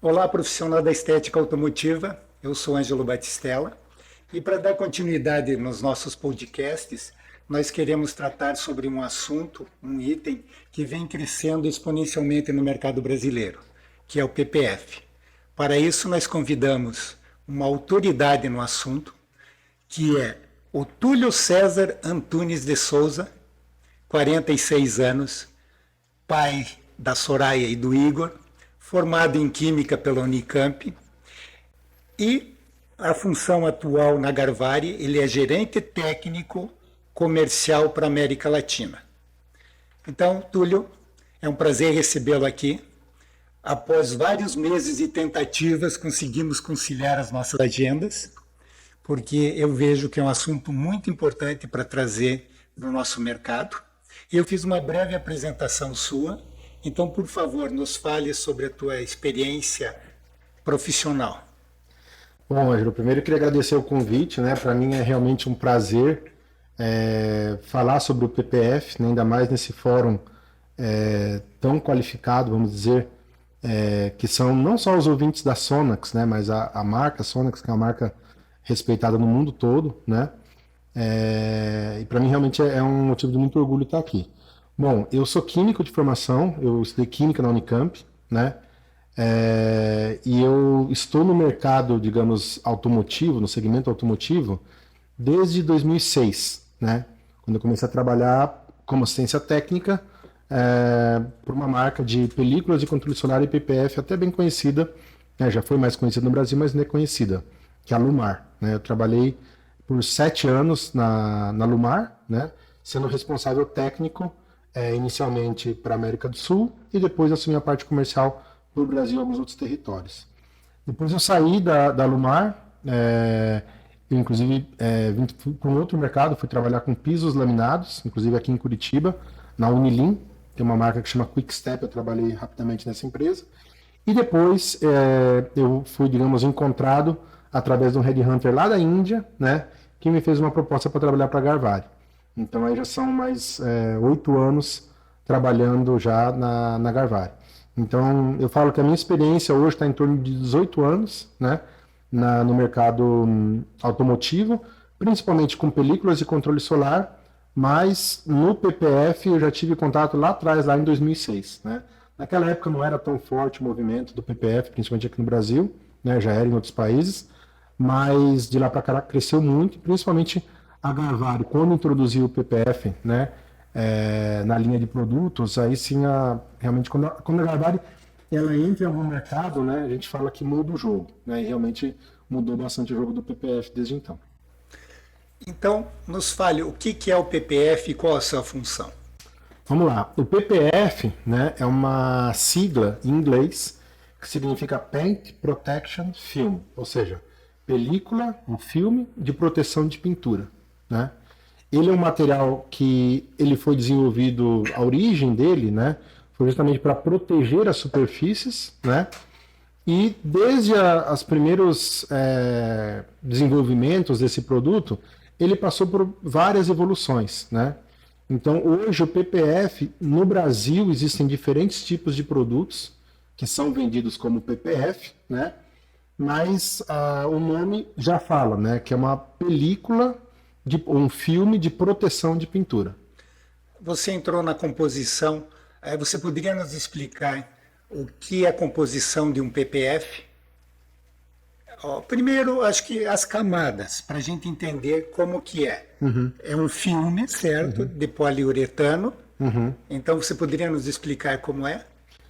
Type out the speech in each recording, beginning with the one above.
Olá, profissional da estética automotiva. Eu sou Ângelo Batistella e para dar continuidade nos nossos podcasts, nós queremos tratar sobre um assunto, um item que vem crescendo exponencialmente no mercado brasileiro, que é o PPF. Para isso, nós convidamos uma autoridade no assunto, que é o Túlio César Antunes de Souza, 46 anos, pai da Soraya e do Igor, formado em Química pela Unicamp, e a função atual na Garvari, ele é gerente técnico comercial para a América Latina. Então, Túlio, é um prazer recebê-lo aqui. Após vários meses de tentativas, conseguimos conciliar as nossas agendas, porque eu vejo que é um assunto muito importante para trazer para o nosso mercado. Eu fiz uma breve apresentação sua, então, por favor, nos fale sobre a tua experiência profissional. Bom, Ângelo, primeiro eu queria agradecer o convite, né? Para mim é realmente um prazer falar sobre o PPF, né? Ainda mais nesse fórum tão qualificado, vamos dizer, que são não só os ouvintes da Sonax, né? Mas a marca Sonax, que é uma marca respeitada no mundo todo, né? E para mim realmente é um motivo de muito orgulho estar aqui. Bom, eu sou químico de formação, eu estudei química na Unicamp, né? E eu estou no mercado, digamos, automotivo, no segmento automotivo, desde 2006, né? Quando eu comecei a trabalhar como assistência técnica por uma marca de películas de controle solar e PPF até bem conhecida, né? Já foi mais conhecida no Brasil, mas não é conhecida, que é a Lumar, né? Eu trabalhei por 7 anos na Lumar, né? Sendo responsável técnico inicialmente para a América do Sul e depois assumi a parte comercial para o Brasil e alguns outros territórios. Depois eu saí da Lumar, eu inclusive vim para um outro mercado, fui trabalhar com pisos laminados, inclusive aqui em Curitiba, na Unilin, tem uma marca que chama Quick Step, eu trabalhei rapidamente nessa empresa. E depois eu fui, digamos, encontrado através de um headhunter lá da Índia, né, que me fez uma proposta para trabalhar para a Garvari. Então aí já são mais 8 anos trabalhando já na Garvari. Então eu falo que a minha experiência hoje está em torno de 18 anos, né, no mercado automotivo, principalmente com películas de controle solar, mas no PPF eu já tive contato lá atrás, lá em 2006. Né? Naquela época não era tão forte o movimento do PPF, principalmente aqui no Brasil, né, já era em outros países, mas de lá para cá cresceu muito, principalmente a Garvari, quando introduziu o PPF, né, na linha de produtos, aí sim, realmente, quando a Garvari ela entra no mercado, né, a gente fala que muda o jogo, né, e realmente mudou bastante o jogo do PPF desde então. Então, nos fale o que é o PPF e qual a sua função. Vamos lá, o PPF, né, é uma sigla em inglês que significa Paint Protection Film, ou seja, película, um filme de proteção de pintura. Né? Ele é um material que ele foi desenvolvido, a origem dele, né, foi justamente para proteger as superfícies, né, e desde os primeiros desenvolvimentos desse produto, ele passou por várias evoluções. Né? Então hoje o PPF, no Brasil existem diferentes tipos de produtos que são vendidos como PPF, né, mas o nome já fala, né, que é uma película, um filme de proteção de pintura. Você entrou na composição, você poderia nos explicar o que é a composição de um PPF? Primeiro, acho que as camadas, para a gente entender como que é. Uhum. É um filme, certo, uhum, de poliuretano. Uhum. Então, você poderia nos explicar como é?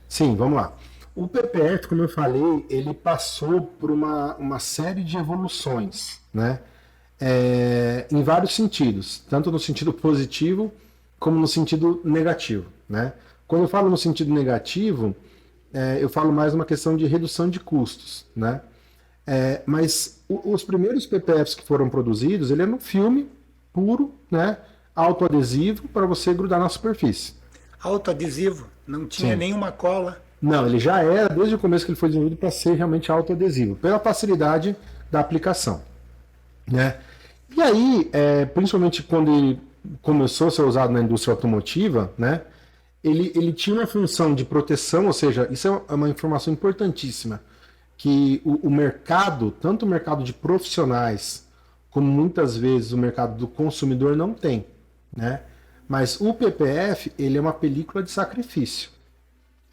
Sim, vamos lá. O PPF, como eu falei, ele passou por uma série de evoluções, né? Em vários sentidos, tanto no sentido positivo como no sentido negativo. Né? Quando eu falo no sentido negativo, eu falo mais uma questão de redução de custos. Né? Mas os primeiros PPFs que foram produzidos, ele era um filme puro, né? Autoadesivo para você grudar na superfície. Autoadesivo? Não tinha nenhuma cola? Não, ele já era, desde o começo que ele foi desenvolvido, para ser realmente autoadesivo, pela facilidade da aplicação. Né? E aí, principalmente quando ele começou a ser usado na indústria automotiva, né, ele tinha uma função de proteção, ou seja, isso é uma informação importantíssima. que o mercado, tanto o mercado de profissionais, como muitas vezes o mercado do consumidor não tem, né? Mas o PPF, ele é uma película de sacrifício.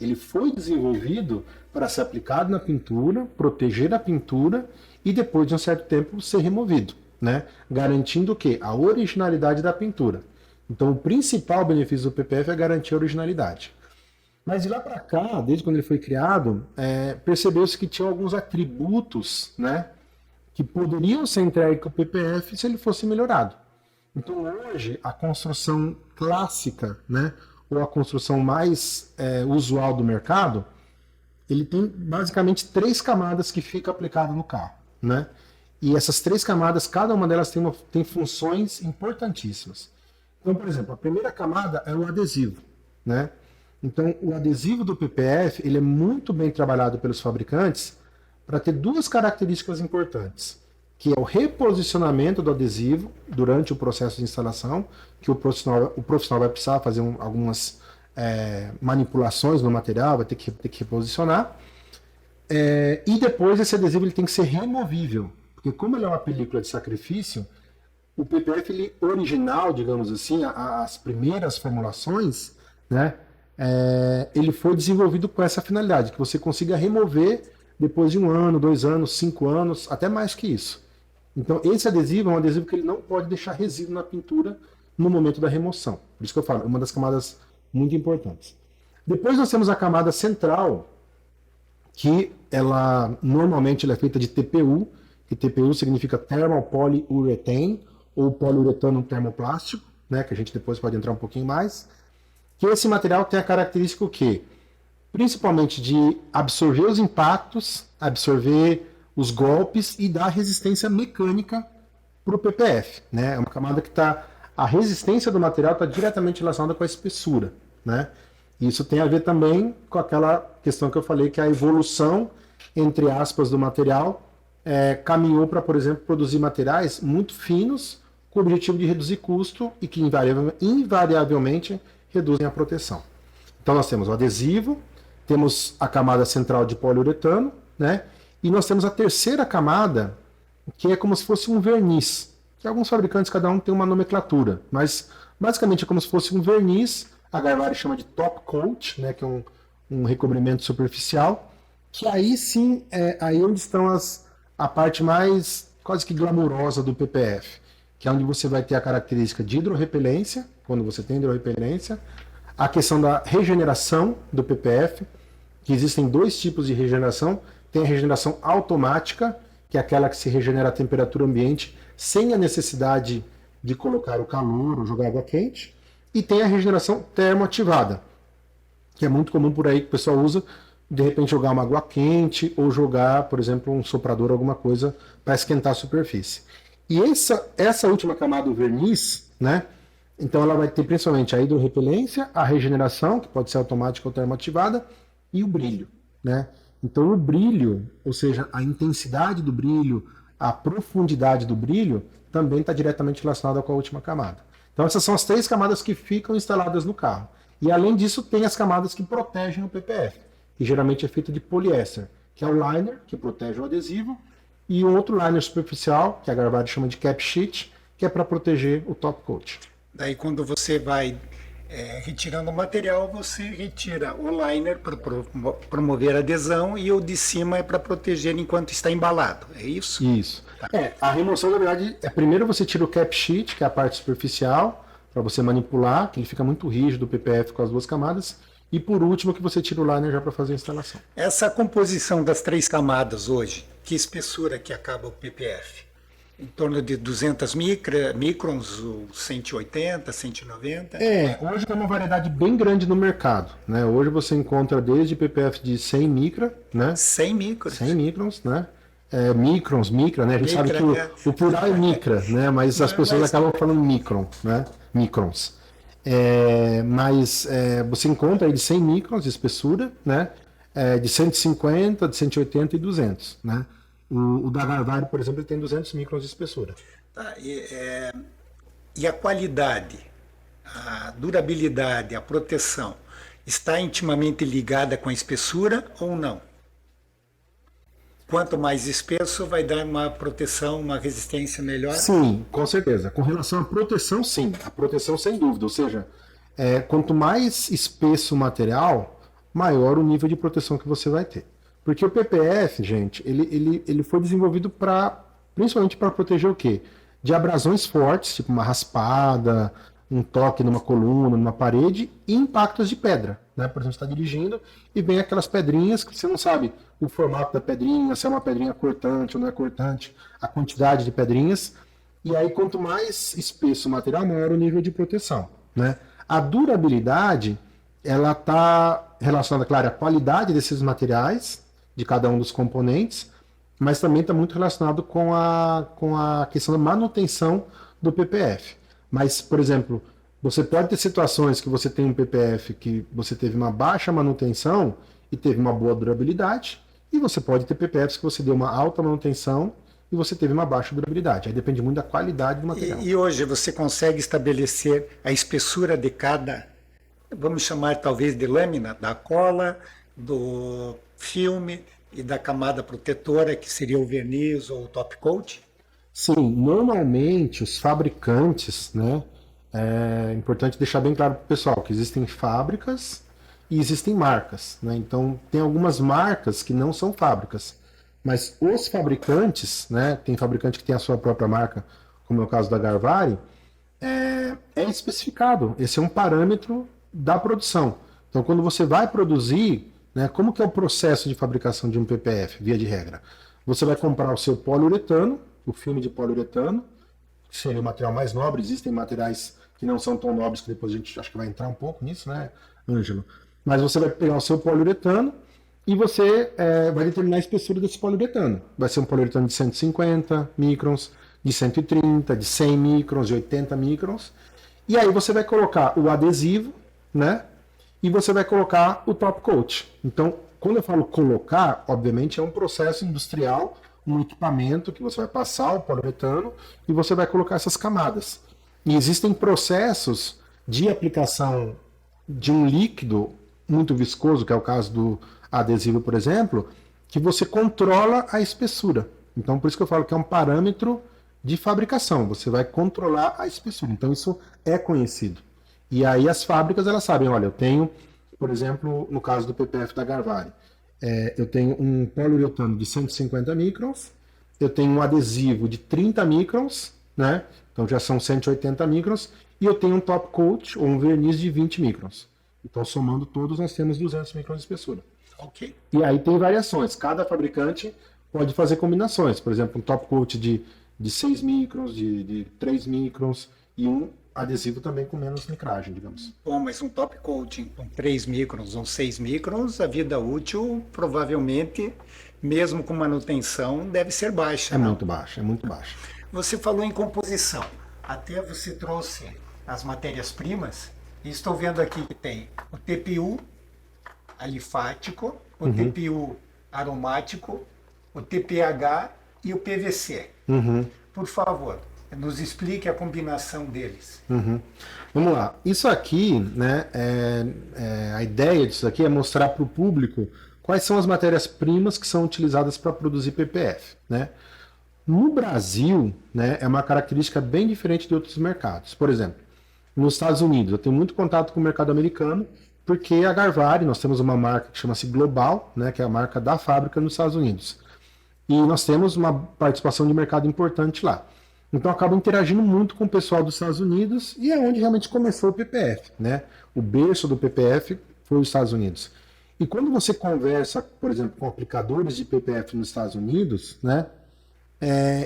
Ele foi desenvolvido para ser aplicado na pintura, proteger a pintura e depois de um certo tempo ser removido, né? Garantindo o quê? A originalidade da pintura. Então o principal benefício do PPF é garantir a originalidade. Mas de lá para cá, desde quando ele foi criado, percebeu-se que tinha alguns atributos, né, que poderiam ser entregues com o PPF se ele fosse melhorado. Então hoje a construção clássica, né, ou a construção mais usual do mercado, ele tem basicamente 3 camadas que fica aplicado no carro, né? E essas 3 camadas, cada uma delas tem funções importantíssimas. Então, por exemplo, a primeira camada é o adesivo, né? Então, o adesivo do PPF ele é muito bem trabalhado pelos fabricantes para ter 2 características importantes, que é o reposicionamento do adesivo durante o processo de instalação, que o profissional vai precisar fazer algumas manipulações no material, vai ter que reposicionar. E depois esse adesivo ele tem que ser removível, porque como ele é uma película de sacrifício, o PPF ele, original, digamos assim, as primeiras formulações, né, ele foi desenvolvido com essa finalidade, que você consiga remover depois de 1 ano, 2 anos, 5 anos, até mais que isso. Então esse adesivo é um adesivo que ele não pode deixar resíduo na pintura no momento da remoção. Por isso que eu falo, é uma das camadas muito importantes. Depois nós temos a camada central, que ela normalmente ela é feita de TPU, que TPU significa Thermal Polyurethane, ou poliuretano termoplástico, né, que a gente depois pode entrar um pouquinho mais, que esse material tem a característica o quê? Principalmente de absorver os impactos, absorver os golpes e dar resistência mecânica para o PPF, né? É uma camada que está... A resistência do material está diretamente relacionada com a espessura, né? Isso tem a ver também com aquela questão que eu falei, que a evolução, entre aspas, do material caminhou para, por exemplo, produzir materiais muito finos com o objetivo de reduzir custo e que invariavelmente reduzem a proteção. Então nós temos o adesivo, temos a camada central de poliuretano, né? E nós temos a terceira camada, que é como se fosse um verniz, que alguns fabricantes, cada um tem uma nomenclatura, mas basicamente é como se fosse um verniz, a Garvari chama de top coat, né, que é um recobrimento superficial, que aí sim é aí onde estão a parte mais quase que glamurosa do PPF, que é onde você vai ter a característica de hidrorrepelência, quando você tem hidrorrepelência, a questão da regeneração do PPF, que existem 2 tipos de regeneração. Tem a regeneração automática, que é aquela que se regenera a temperatura ambiente sem a necessidade de colocar o calor ou jogar água quente. E tem a regeneração termoativada, que é muito comum por aí que o pessoal usa, de repente jogar uma água quente ou jogar, por exemplo, um soprador, alguma coisa para esquentar a superfície. E essa última camada, o verniz, né? Então ela vai ter principalmente a hidrorrepelência, a regeneração, que pode ser automática ou termoativada, e o brilho, né? Então o brilho, ou seja, a intensidade do brilho, a profundidade do brilho, também está diretamente relacionada com a última camada. Então essas são as 3 camadas que ficam instaladas no carro. E além disso tem as camadas que protegem o PPF, que geralmente é feito de poliéster, que é o liner, que protege o adesivo, e um outro liner superficial, que a Garvari chama de cap sheet, que é para proteger o top coat. Daí quando você vai retirando o material, você retira o liner para promover a adesão e o de cima é para proteger enquanto está embalado, é isso? Isso. A remoção, na verdade, primeiro você tira o cap sheet, que é a parte superficial, para você manipular, que ele fica muito rígido, o PPF com as 2 camadas, e por último que você tira o liner já para fazer a instalação. Essa composição das 3 camadas hoje, que espessura que acaba o PPF? Em torno de 200 microns, 180, 190? Hoje tem uma variedade bem grande no mercado, né? Hoje você encontra desde PPF de 100 micra, né? 100 microns? 100 microns, né? Micra, né? A gente sabe que o plural é micra, né? Mas as pessoas acabam falando micron, né? Microns. Mas você encontra aí de 100 microns de espessura, né? De 150, de 180 e 200, né? O da Garvari, por exemplo, ele tem 200 microns de espessura. Tá, e a qualidade, a durabilidade, a proteção, está intimamente ligada com a espessura ou não? quanto mais espesso, vai dar uma proteção, uma resistência melhor? Sim, com certeza. Com relação à proteção, sim. A proteção, sem dúvida. Ou seja, quanto mais espesso o material, maior o nível de proteção que você vai ter. Porque o PPF, gente, ele foi desenvolvido principalmente para proteger o quê? De abrasões fortes, tipo uma raspada, um toque numa coluna, numa parede, e impactos de pedra. Né? Por exemplo, você está dirigindo e vem aquelas pedrinhas que você não sabe o formato da pedrinha, se é uma pedrinha cortante ou não é cortante, a quantidade de pedrinhas. E aí, quanto mais espesso o material, maior o nível de proteção. Né? A durabilidade, ela está relacionada, claro, à qualidade desses materiais, de cada um dos componentes, mas também está muito relacionado com a questão da manutenção do PPF. Mas, por exemplo, você pode ter situações que você tem um PPF que você teve uma baixa manutenção e teve uma boa durabilidade, e você pode ter PPFs que você deu uma alta manutenção e você teve uma baixa durabilidade. Aí depende muito da qualidade do material. E hoje você consegue estabelecer a espessura de cada, vamos chamar talvez de lâmina, da cola, do filme e da camada protetora, que seria o verniz ou o top coat? Sim, normalmente os fabricantes, né? É importante deixar bem claro para o pessoal que existem fábricas e existem marcas, né? Então tem algumas marcas que não são fábricas, mas os fabricantes, né? Tem fabricante que tem a sua própria marca, como é o caso da Garvari, é especificado. Esse é um parâmetro da produção. Então quando você vai produzir, né? Como que é o processo de fabricação de um PPF, via de regra? Você vai comprar o seu poliuretano, o filme de poliuretano, que seria o material mais nobre. Existem materiais que não são tão nobres, que depois a gente acho que vai entrar um pouco nisso, né, Ângelo? Mas você vai pegar o seu poliuretano e você vai determinar a espessura desse poliuretano. Vai ser um poliuretano de 150 microns, de 130, de 100 microns, de 80 microns. E aí você vai colocar o adesivo, né? E você vai colocar o top coat. Então, quando eu falo colocar, obviamente é um processo industrial, um equipamento que você vai passar o poliuretano e você vai colocar essas camadas. E existem processos de aplicação de um líquido muito viscoso, que é o caso do adesivo, por exemplo, que você controla a espessura. Então, por isso que eu falo que é um parâmetro de fabricação. Você vai controlar a espessura. Então, isso é conhecido. E aí as fábricas, elas sabem, olha, eu tenho, por exemplo, no caso do PPF da Garvari, eu tenho um poliuretano de 150 microns, eu tenho um adesivo de 30 microns, né? Então já são 180 microns, e eu tenho um top coat ou um verniz de 20 microns. Então, somando todos, nós temos 200 microns de espessura. Ok. E aí tem variações. Cada fabricante pode fazer combinações. Por exemplo, um top coat de 6 microns, de 3 microns, e um adesivo também com menos micragem, digamos. Bom, mas um top coating com 3 microns ou 6 microns, a vida útil provavelmente, mesmo com manutenção, deve ser baixa. É não? muito baixa, é muito baixa. Você falou em composição. Até você trouxe as matérias-primas. E estou vendo aqui que tem o TPU alifático, o TPU aromático, o TPH e o PVC. Por favor, nos explique a combinação deles. Vamos lá. Isso aqui, né, a ideia disso aqui é mostrar para o público quais são as matérias-primas que são utilizadas para produzir PPF, né? No Brasil, né, é uma característica bem diferente de outros mercados. Por exemplo, nos Estados Unidos, eu tenho muito contato com o mercado americano, porque a Garvari, nós temos uma marca que chama-se Global, né, que é a marca da fábrica nos Estados Unidos. E nós temos uma participação de mercado importante lá. Então, acaba interagindo muito com o pessoal dos Estados Unidos, e é onde realmente começou o PPF, né? O berço do PPF foi os Estados Unidos. E quando você conversa, por exemplo, com aplicadores de PPF nos Estados Unidos, né,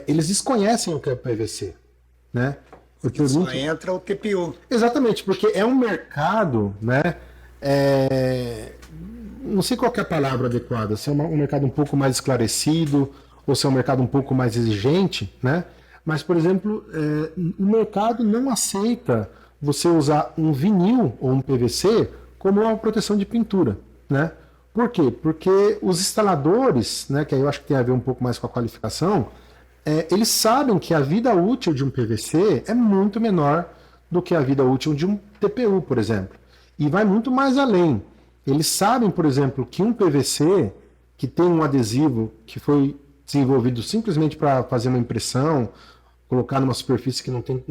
eles desconhecem o que é PVC, né? Porque só entra o TPU. Exatamente, porque é um mercado, né? Não sei qual que é a palavra adequada, se é um mercado um pouco mais esclarecido, ou se é um mercado um pouco mais exigente, né? Mas, por exemplo, o mercado não aceita você usar um vinil ou um PVC como uma proteção de pintura, né? Por quê? Porque os instaladores, né, que aí eu acho que tem a ver um pouco mais com a qualificação, eles sabem que a vida útil de um PVC é muito menor do que a vida útil de um TPU, por exemplo. E vai muito mais além. Eles sabem, por exemplo, que um PVC que tem um adesivo que foi desenvolvido simplesmente para fazer uma impressão, colocar numa superfície que não tem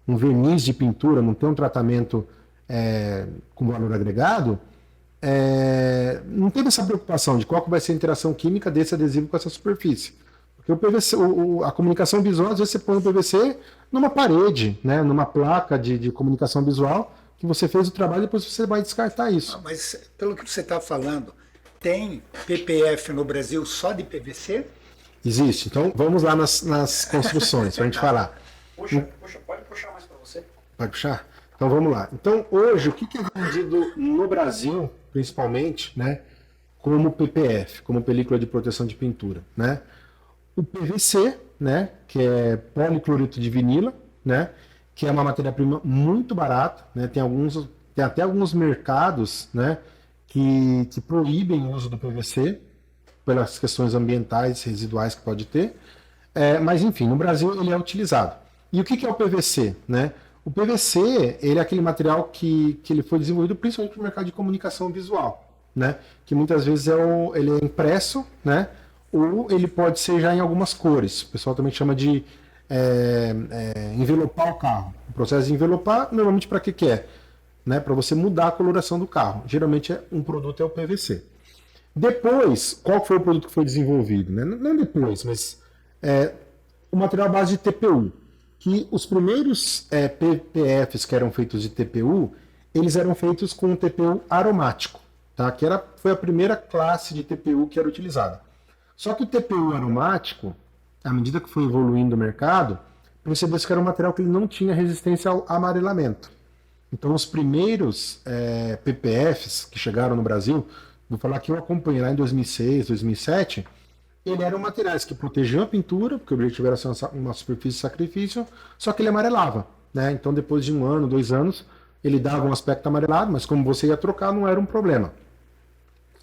um verniz de pintura, não tem um tratamento com valor agregado, não teve essa preocupação de qual que vai ser a interação química desse adesivo com essa superfície. Porque o PVC, a comunicação visual, às vezes você põe o PVC numa parede, né, numa placa de comunicação visual, que você fez o trabalho e depois você vai descartar isso. Mas pelo que você está falando, tem PPF no Brasil só de PVC? Existe. Então vamos lá nas construções, para a gente falar. Puxa, pode puxar mais para você. Pode puxar? Então vamos lá. Então hoje, o que é vendido no Brasil, principalmente, né, como PPF, como película de proteção de pintura, né? O PVC, né, que é policlorito de vinila, né, que é uma matéria-prima muito barata, né, tem até alguns mercados, né, que proíbem o uso do PVC pelas questões ambientais residuais que pode ter, mas enfim, no Brasil ele é utilizado. E o que é o PVC, né? O PVC, ele é aquele material que ele foi desenvolvido principalmente para o mercado de comunicação visual, né? Que muitas vezes ele é impresso, né? Ou ele pode ser já em algumas cores. O pessoal também chama de envelopar o carro. O processo de envelopar, normalmente para que é? Né? Para você mudar a coloração do carro. Geralmente um produto é o PVC. Depois, qual foi o produto que foi desenvolvido? Né? Não depois, mas o material à base de TPU. Que os primeiros PPFs que eram feitos de TPU, eles eram feitos com um TPU aromático, tá? Que foi a primeira classe de TPU que era utilizada. Só que o TPU aromático, à medida que foi evoluindo o mercado, percebeu-se que era um material que ele não tinha resistência ao amarelamento. Então os primeiros PPFs que chegaram no Brasil, vou falar que eu acompanhei lá em 2006, 2007, ele eram materiais que protegiam a pintura, porque o objetivo era ser uma superfície de sacrifício, só que ele amarelava, né? Então depois de 1 ano, 2 anos, ele dava um aspecto amarelado, mas como você ia trocar, não era um problema.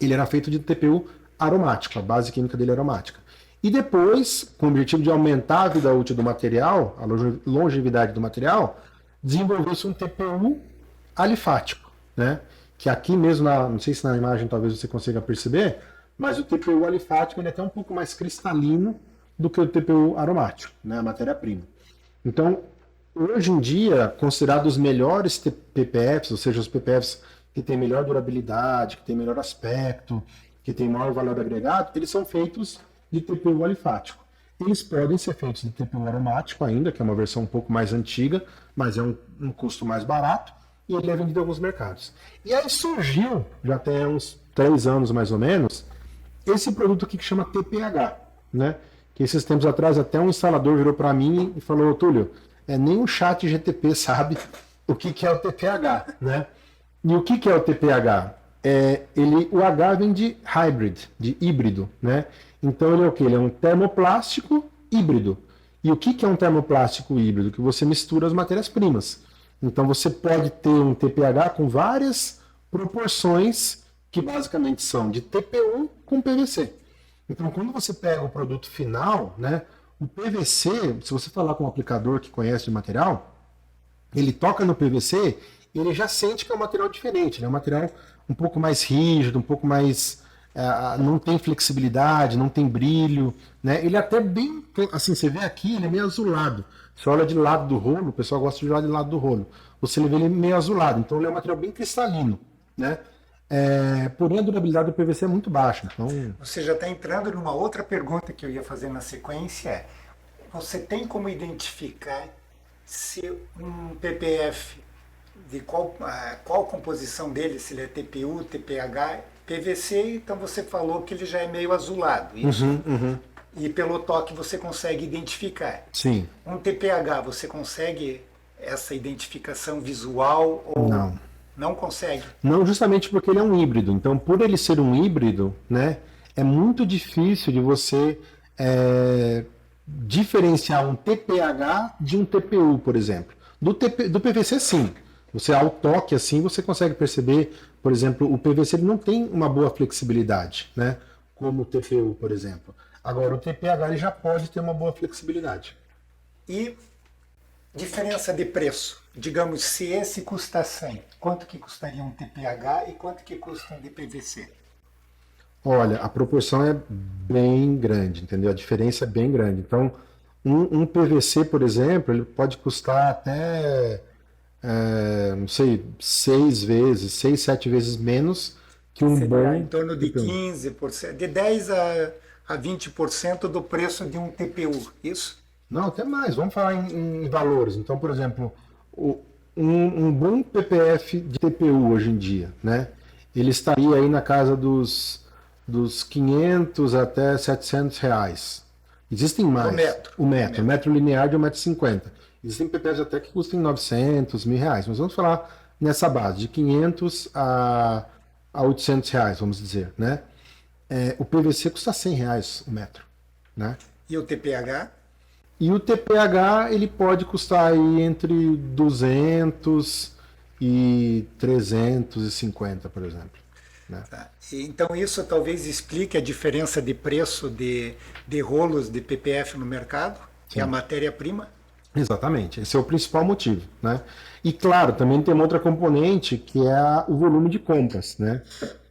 Ele era feito de TPU aromático, a base química dele é aromática. E depois, com o objetivo de aumentar a vida útil do material, a longevidade do material, desenvolveu-se um TPU alifático, né? Que aqui mesmo, não sei se na imagem talvez você consiga perceber, mas o TPU alifático ele é até um pouco mais cristalino do que o TPU aromático, né, a matéria-prima. Então, hoje em dia, considerados os melhores PPFs, ou seja, os PPFs que têm melhor durabilidade, que têm melhor aspecto, que têm maior valor agregado, eles são feitos de TPU alifático. Eles podem ser feitos de TPU aromático ainda, que é uma versão um pouco mais antiga, mas é um custo mais barato, e ele é vendido em alguns mercados. E aí surgiu, já tem uns 3 anos mais ou menos, esse produto aqui que chama TPH, né? Que esses tempos atrás até um instalador virou para mim e falou: Túlio, nem o chat GTP sabe o que é o TPH, né? E o que é o TPH? O H vem de hybrid, de híbrido, né? Então ele é o quê? Ele é um termoplástico híbrido. E o que é um termoplástico híbrido? Que você mistura as matérias-primas. Então você pode ter um TPH com várias proporções que basicamente são de TPU com PVC. Então, quando você pega o produto final, né, o PVC, se você falar com um aplicador que conhece de material, ele toca no PVC, ele já sente que é um material diferente, né, um material um pouco mais rígido, um pouco mais... não tem flexibilidade, não tem brilho, né, ele é até bem... Assim, você vê aqui, ele é meio azulado. Você olha de lado do rolo, o pessoal gosta de olhar de lado do rolo. Você vê ele meio azulado, então ele é um material bem cristalino, né? Porém, a durabilidade do PVC é muito baixa. Então... Você já está entrando numa outra pergunta que eu ia fazer na sequência. Você tem como identificar se um PPF, de qual composição dele, se ele é TPU, TPH, PVC, então você falou que ele já é meio azulado, isso? E pelo toque você consegue identificar. Sim. Um TPH, você consegue essa identificação visual ou... Não consegue? Não, justamente porque ele é um híbrido. Então, por ele ser um híbrido, né, é muito difícil de você diferenciar um TPH de um TPU, por exemplo. Do PVC, sim. Você, ao toque, assim, você consegue perceber, por exemplo, o PVC ele não tem uma boa flexibilidade, né, como o TPU, por exemplo. Agora, o TPH ele já pode ter uma boa flexibilidade. E diferença de preço? Digamos, se esse custa 100, quanto que custaria um TPH e quanto que custa um de PVC? Olha, a proporção é bem grande, entendeu? A diferença é bem grande. Então, um PVC, por exemplo, ele pode custar até, não sei, 6 vezes, 6, 7 vezes menos que um Seria em bom torno de TPU. 15%, de 10 a 20% do preço de um TPU, isso? Não, até mais. Vamos falar em valores. Então, por exemplo, o- um bom PPF de TPU hoje em dia, né? Ele estaria aí na casa dos 500 até R$ 700. Existem O mais. metro. O metro linear de 1,50 m. Existem PPFs até que custam 900, R$ 1.000. Mas vamos falar nessa base, de 500 a R$ 800, vamos dizer, né? O PVC custa R$ 100 o metro, né? E o TPH? E o TPH ele pode custar aí entre 200 e 350, por exemplo, né? Tá. Então isso talvez explique a diferença de preço de rolos de PPF no mercado, que é a Sim. matéria-prima. Exatamente, esse é o principal motivo, né? E claro, também tem uma outra componente que é o volume de compras, né?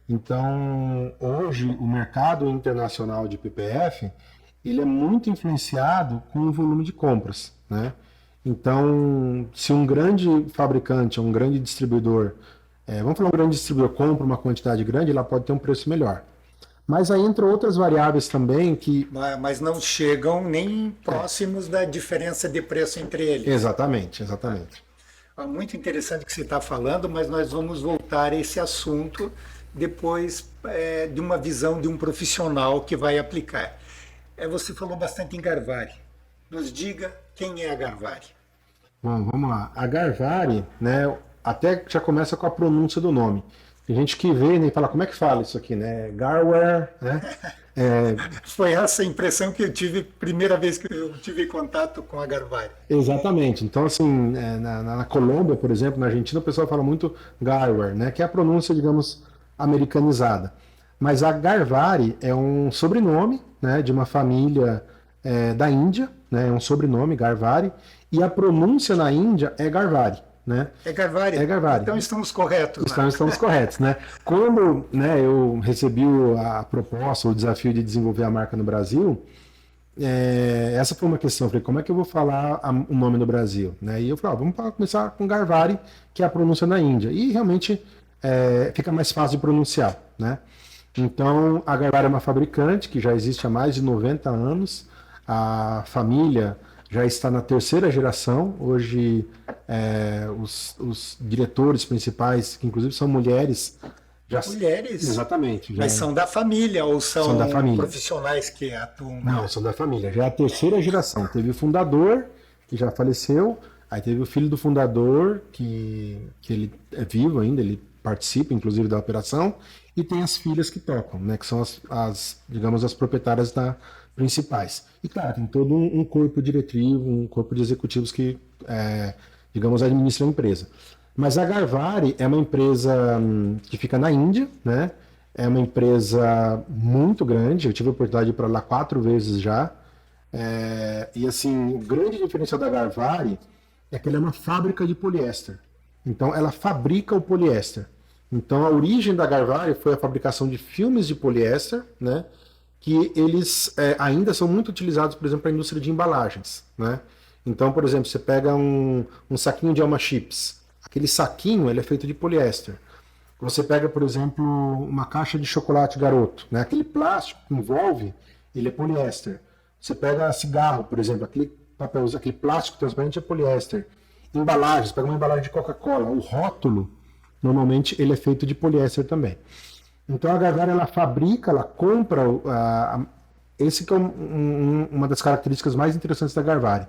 Então, hoje o mercado internacional de PPF, ele é muito influenciado com o volume de compras, né? Então, se um grande fabricante, um grande distribuidor, vamos falar um grande distribuidor compra uma quantidade grande, ela pode ter um preço melhor. Mas aí entram outras variáveis também que Mas não chegam nem próximos da diferença de preço entre eles. exatamente, exatamente. Muito interessante o que você está falando, mas nós vamos voltar a esse assunto depois de uma visão de um profissional que vai aplicar. Você falou bastante em Garvari. Nos diga quem é a Garvari. Bom, vamos lá. A Garvari, né? Até já começa com a pronúncia do nome. Tem gente que vê, né, e fala, como é que fala isso aqui, né? Garware, né? Foi essa impressão que eu tive primeira vez que eu tive contato com a Garvari. Exatamente. Então, assim, na Colômbia, por exemplo, na Argentina, o pessoal fala muito Garware, né? Que é a pronúncia, digamos, americanizada. Mas a Garvari é um sobrenome, né, de uma família da Índia, né? É um sobrenome, Garvari, e a pronúncia na Índia é Garvari, né? É Garvari? É Garvari. Então estamos corretos. Né? Estamos corretos, né? Quando, né, eu recebi a proposta, o desafio de desenvolver a marca no Brasil, essa foi uma questão. Eu falei, como é que eu vou falar o nome no Brasil? Né? E eu falei, vamos começar com Garvari, que é a pronúncia na Índia. E realmente fica mais fácil de pronunciar, né? Então, a Garvari é uma fabricante que já existe há mais de 90 anos. A família já está na terceira geração. Hoje, os diretores principais, que inclusive são mulheres, já Mulheres? exatamente, Mas são da família ou são da família. profissionais que atuam? Não, são da família. Já é a terceira geração. Teve o fundador, que já faleceu. Aí teve o filho do fundador, que ele é vivo ainda, ele participa, inclusive, da operação. E tem as filhas que tocam, né? Que são digamos, as proprietárias principais. E, claro, tem todo um corpo diretivo, um corpo de executivos que, digamos, administram a empresa. Mas a Garvari é uma empresa que fica na Índia, né? É uma empresa muito grande. Eu tive a oportunidade de ir para lá 4 vezes já. E assim, o grande diferencial da Garvari é que ela é uma fábrica de poliéster. Então, ela fabrica o poliéster. Então, a origem da Garvari foi a fabricação de filmes de poliéster, né? Que eles ainda são muito utilizados, por exemplo, para a indústria de embalagens, né? Então, por exemplo, você pega um saquinho de Alma Chips. Aquele saquinho ele é feito de poliéster. Você pega, por exemplo, uma caixa de chocolate Garoto, né? Aquele plástico que envolve, ele é poliéster. Você pega cigarro, por exemplo, aquele papel, aquele plástico transparente é poliéster. Embalagens, pega uma embalagem de Coca-Cola, o rótulo, normalmente ele é feito de poliéster também. Então a Garvari ela fabrica, ela compra, esse que é uma das características mais interessantes da Garvari.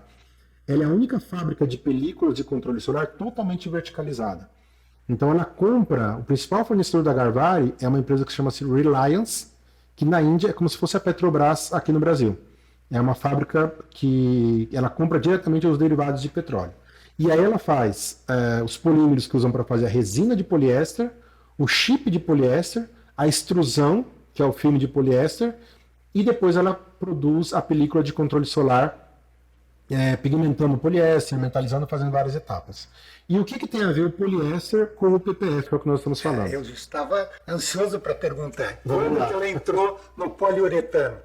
Ela é a única fábrica de películas de controle solar totalmente verticalizada. Então ela compra, o principal fornecedor da Garvari é uma empresa que chama-se Reliance, que na Índia é como se fosse a Petrobras aqui no Brasil. É uma fábrica que ela compra diretamente os derivados de petróleo. E aí ela faz os polímeros que usam para fazer a resina de poliéster, o chip de poliéster, a extrusão, que é o filme de poliéster, e depois ela produz a película de controle solar pigmentando o poliéster, metalizando, fazendo várias etapas. E o que tem a ver o poliéster com o PPF, que é o que nós estamos falando? Eu estava ansioso para perguntar. Vamos Quando lá. que ela entrou no poliuretano?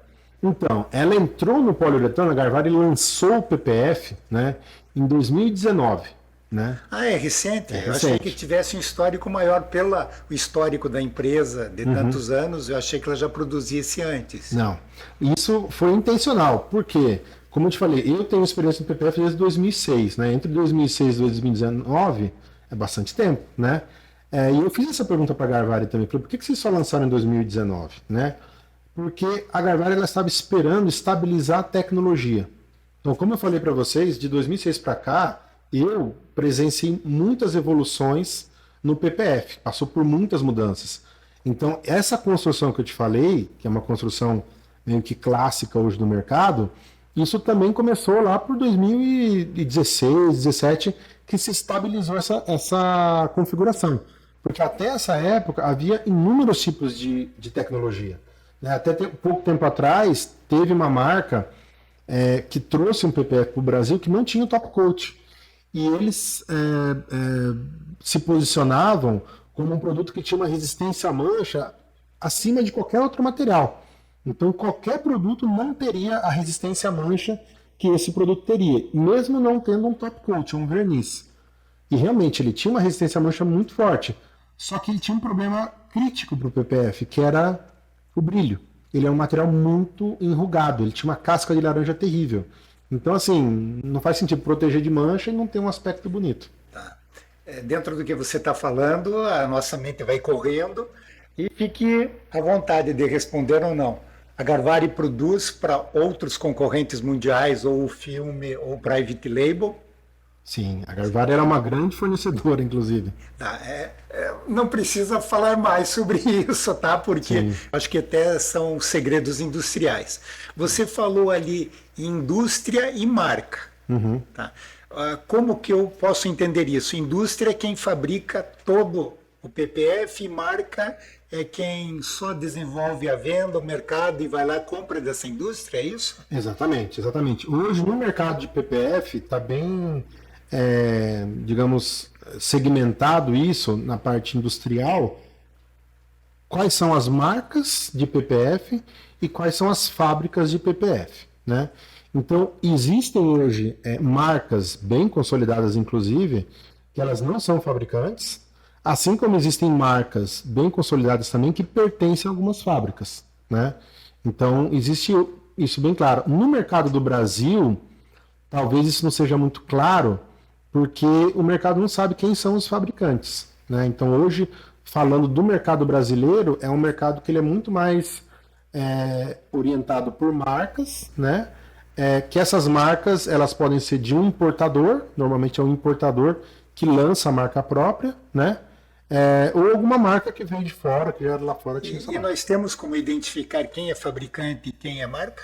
Então, ela entrou no poliuretano, a Garvari lançou o PPF, né, em 2019, né? Ah, é recente? É Eu achei recente. que tivesse um histórico maior pelo histórico da empresa de tantos anos. Eu achei que ela já produzisse antes. Não, isso foi intencional, porque, como eu te falei, eu tenho experiência no PPF desde 2006, né? Entre 2006 e 2019 é bastante tempo, né? E eu fiz essa pergunta para a Garvari também, falei, por que vocês só lançaram em 2019, né? Porque a Garvari ela estava esperando estabilizar a tecnologia. Então, como eu falei para vocês, de 2006 para cá, eu presenciei muitas evoluções no PPF, passou por muitas mudanças. Então, essa construção que eu te falei, que é uma construção meio que clássica hoje no mercado, isso também começou lá por 2016, 2017, que se estabilizou essa configuração. Porque até essa época havia inúmeros tipos de tecnologia. Né? Até pouco tempo atrás, teve uma marca que trouxe um PPF para o Brasil que não tinha o top coat. E eles se posicionavam como um produto que tinha uma resistência à mancha acima de qualquer outro material. Então, qualquer produto não teria a resistência à mancha que esse produto teria, mesmo não tendo um top coat, um verniz. E realmente, ele tinha uma resistência à mancha muito forte. Só que ele tinha um problema crítico para o PPF, que era o brilho. Ele é um material muito enrugado, ele tinha uma casca de laranja terrível. Então, assim, não faz sentido proteger de mancha e não ter um aspecto bonito. Tá. Dentro do que você está falando, a nossa mente vai correndo e fique à vontade de responder ou não. A Garvari produz para outros concorrentes mundiais, ou filme, ou private label. Sim, a Garvari era uma grande fornecedora, inclusive. Tá, não precisa falar mais sobre isso, tá? Porque Sim. acho que até são segredos industriais. Você falou ali indústria e marca. Tá? Como que eu posso entender isso? Indústria é quem fabrica todo o PPF, e marca é quem só desenvolve a venda, o mercado e vai lá e compra dessa indústria, é isso? Exatamente, exatamente. Hoje no mercado de PPF está bem, digamos, segmentado isso na parte industrial. Quais são as marcas de PPF e quais são as fábricas de PPF, né? Então, existem hoje marcas bem consolidadas, inclusive, que elas não são fabricantes, assim como existem marcas bem consolidadas também que pertencem a algumas fábricas, né? Então, existe isso bem claro. No mercado do Brasil, talvez isso não seja muito claro, porque o mercado não sabe quem são os fabricantes, né? Então, hoje, falando do mercado brasileiro, é um mercado que ele é muito mais orientado por marcas, né? Que essas marcas elas podem ser de um importador, normalmente é um importador que lança a marca própria, né? Ou alguma marca que vem de fora, que já lá fora tinha essa E marca. nós temos como identificar quem é fabricante e quem é marca?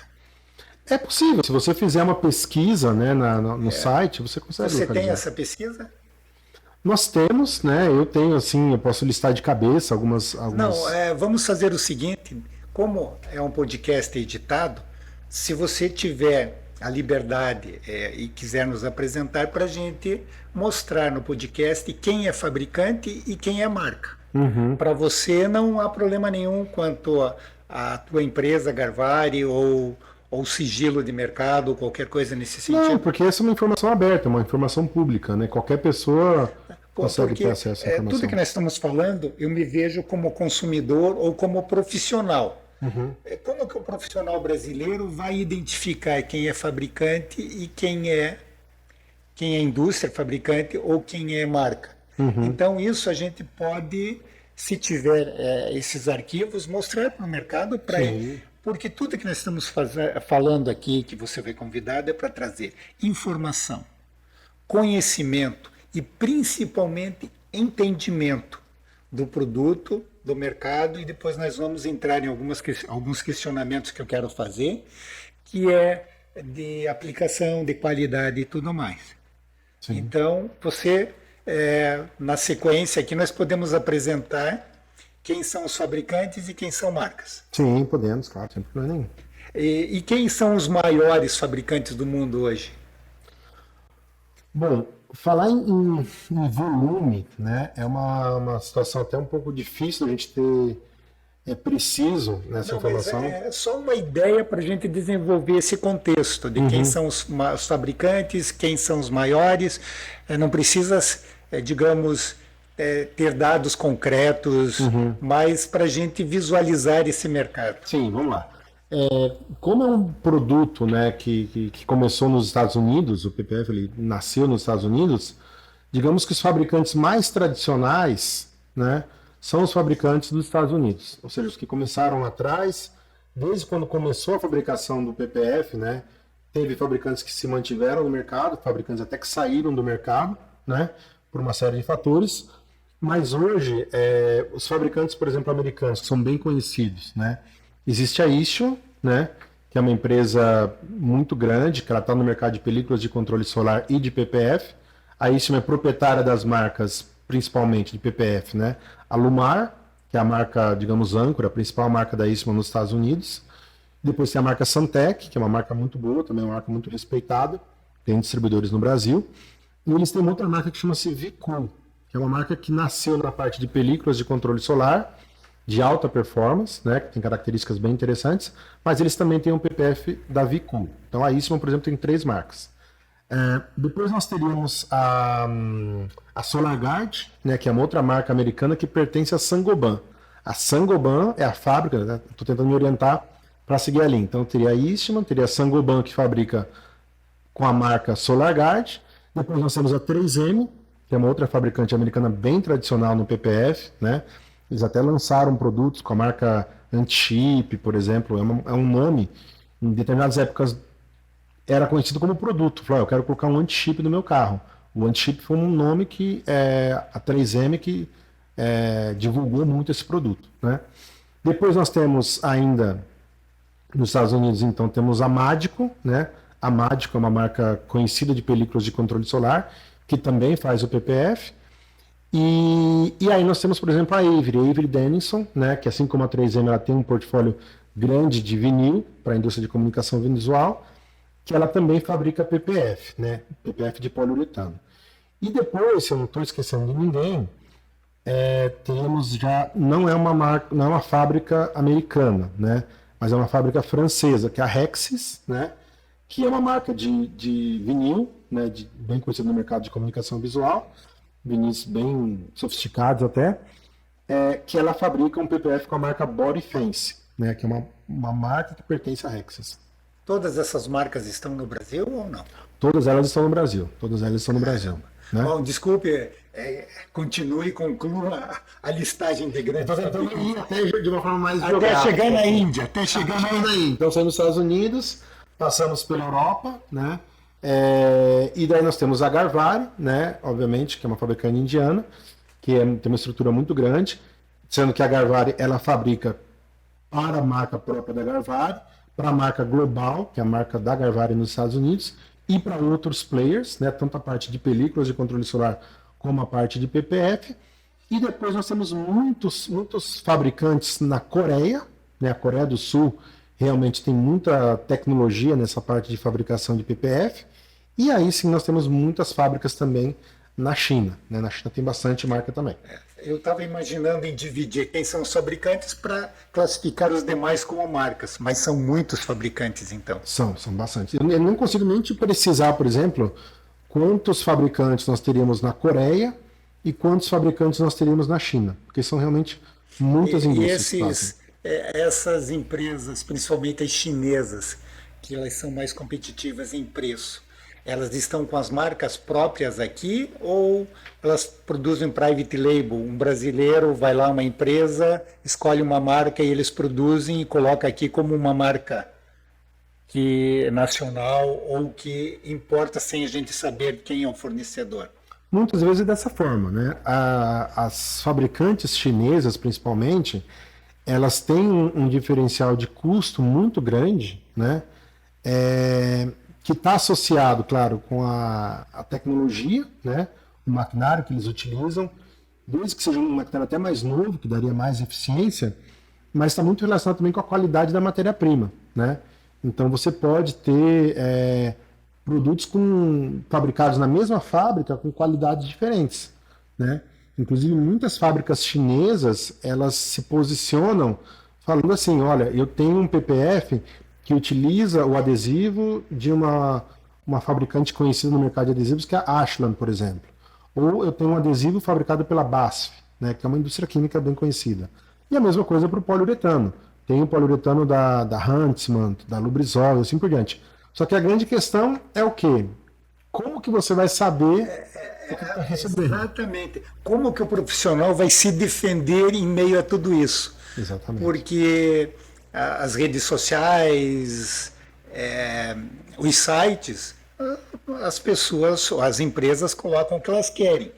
É possível, se você fizer uma pesquisa, né, no site, você consegue Você tem localizar. essa pesquisa? Nós temos, né? Eu tenho assim, eu posso listar de cabeça algumas. Não, vamos fazer o seguinte: como é um podcast editado, se você tiver a liberdade e quiser nos apresentar para a gente mostrar no podcast quem é fabricante e quem é marca. Para você não há problema nenhum quanto a tua empresa Garvari ou sigilo de mercado, ou qualquer coisa nesse Não, sentido. porque essa é uma informação aberta, uma informação pública, né? Qualquer pessoa consegue Porque ter acesso à informação. tudo que nós estamos falando, eu me vejo como consumidor ou como profissional. Como que o profissional brasileiro vai identificar quem é fabricante e quem é indústria, fabricante ou quem é marca? Então, isso a gente pode, se tiver esses arquivos, mostrar para o mercado, porque tudo que nós estamos falando aqui, que você foi convidado, é para trazer informação, conhecimento e principalmente entendimento do produto, do mercado, e depois nós vamos entrar em alguns questionamentos que eu quero fazer, que é de aplicação, de qualidade e tudo mais. Sim. Então, você, na sequência aqui, nós podemos apresentar quem são os fabricantes e quem são marcas. Sim, podemos, claro, sem problema nenhum. E quem são os maiores fabricantes do mundo hoje? Bom, falar em volume, né, é uma situação até um pouco difícil a gente ter preciso nessa Não, mas informação. é só uma ideia para a gente desenvolver esse contexto de quem são os fabricantes, quem são os maiores. Não precisa, digamos, ter dados concretos, mas para a gente visualizar esse mercado. Sim, vamos lá. Como é um produto, né, que começou nos Estados Unidos, o PPF ele nasceu nos Estados Unidos, digamos que os fabricantes mais tradicionais, né, são os fabricantes dos Estados Unidos, ou seja, os que começaram lá atrás, desde quando começou a fabricação do PPF, né, teve fabricantes que se mantiveram no mercado, fabricantes até que saíram do mercado, né, por uma série de fatores, mas hoje os fabricantes, por exemplo, americanos, que são bem conhecidos, né, existe a Issue, né, que é uma empresa muito grande, que ela está no mercado de películas de controle solar e de PPF. A Issue é proprietária das marcas, principalmente de PPF, né, a Lumar, que é a marca, digamos, âncora, a principal marca da Issue nos Estados Unidos. Depois tem a marca Santec, que é uma marca muito boa, também é uma marca muito respeitada, tem distribuidores no Brasil. E eles têm uma outra marca que chama-se Vicool, que é uma marca que nasceu na parte de películas de controle solar, de alta performance, né, que tem características bem interessantes, mas eles também têm um PPF da Vicool. Então a Eastman, por exemplo, tem 3 marcas. Depois nós teríamos a SolarGuard, né, que é uma outra marca americana que pertence à Saint-Gobain. A Saint-Gobain é a fábrica, né, estou tentando me orientar para seguir a linha. Então teria a Eastman, teria a Saint-Gobain que fabrica com a marca SolarGuard. Depois nós temos a 3M, que é uma outra fabricante americana bem tradicional no PPF, né? Eles até lançaram produtos com a marca Anti-Chip, por exemplo, é um nome, em determinadas épocas era conhecido como produto. Falou, eu quero colocar um Anti-Chip no meu carro. O Anti-Chip foi um nome que a 3M que divulgou muito esse produto, né? Depois nós temos ainda, nos Estados Unidos, então, temos a Madco, né? A Madco é uma marca conhecida de películas de controle solar, que também faz o PPF. E aí nós temos, por exemplo, a Avery Dennison, né, que assim como a 3M ela tem um portfólio grande de vinil para a indústria de comunicação visual, que ela também fabrica PPF, né, PPF de poliuretano. E depois, se eu não estou esquecendo de ninguém, temos já, não é uma fábrica americana, né, mas é uma fábrica francesa, que é a Rexis, né, que é uma marca de vinil, né, bem conhecida no mercado de comunicação visual, vinis bem sofisticados até, que ela fabrica um PPF com a marca Bodyfence, né, que é uma marca que pertence à Rexis. Todas essas marcas estão no Brasil ou não? Todas elas estão no Brasil. Todas elas estão no Brasil. Né? Bom, desculpe, continue e conclua a listagem de grandes. Estou tentando ir até de uma forma mais Até geográfica. chegar na Índia, até chegar na Índia. Então saímos dos Estados Unidos, passamos pela Europa, né? E daí nós temos a Garvari, né? Obviamente, que é uma fabricante indiana, que tem uma estrutura muito grande, sendo que a Garvari ela fabrica para a marca própria da Garvari, para a marca global, que é a marca da Garvari nos Estados Unidos, e para outros players, né? Tanto a parte de películas de controle solar como a parte de PPF. E depois nós temos muitos fabricantes na Coreia, né? A Coreia do Sul realmente tem muita tecnologia nessa parte de fabricação de PPF. E aí sim nós temos muitas fábricas também na China, né? Na China tem bastante marca também. Eu estava imaginando em dividir quem são os fabricantes para classificar os demais como marcas, mas são muitos fabricantes então. São bastante. Eu não consigo nem te precisar, por exemplo, quantos fabricantes nós teríamos na Coreia e quantos fabricantes nós teríamos na China, porque são realmente muitas indústrias. Essas empresas, principalmente as chinesas, que elas são mais competitivas em preço, elas estão com as marcas próprias aqui ou elas produzem private label? Um brasileiro vai lá, uma empresa, escolhe uma marca e eles produzem e coloca aqui como uma marca que é nacional ou que importa sem a gente saber quem é o fornecedor. Muitas vezes é dessa forma, né? As fabricantes chinesas, principalmente, elas têm um diferencial de custo muito grande, né? Que está associado, claro, com a tecnologia, né? O maquinário que eles utilizam, desde que seja um maquinário até mais novo, que daria mais eficiência, mas está muito relacionado também com a qualidade da matéria-prima, né? Então você pode ter produtos fabricados na mesma fábrica com qualidades diferentes, né? Inclusive, muitas fábricas chinesas, elas se posicionam falando assim, olha, eu tenho um PPF que utiliza o adesivo de uma fabricante conhecida no mercado de adesivos, que é a Ashland, por exemplo. Ou eu tenho um adesivo fabricado pela BASF, né, que é uma indústria química bem conhecida. E a mesma coisa para o poliuretano. Tem o poliuretano da Huntsman, da Lubrizol, assim por diante. Só que a grande questão é o quê? Como que você vai saber o que está recebendo? Exatamente. Como que o profissional vai se defender em meio a tudo isso? Exatamente. Porque as redes sociais, os sites, as pessoas, as empresas colocam o que elas querem.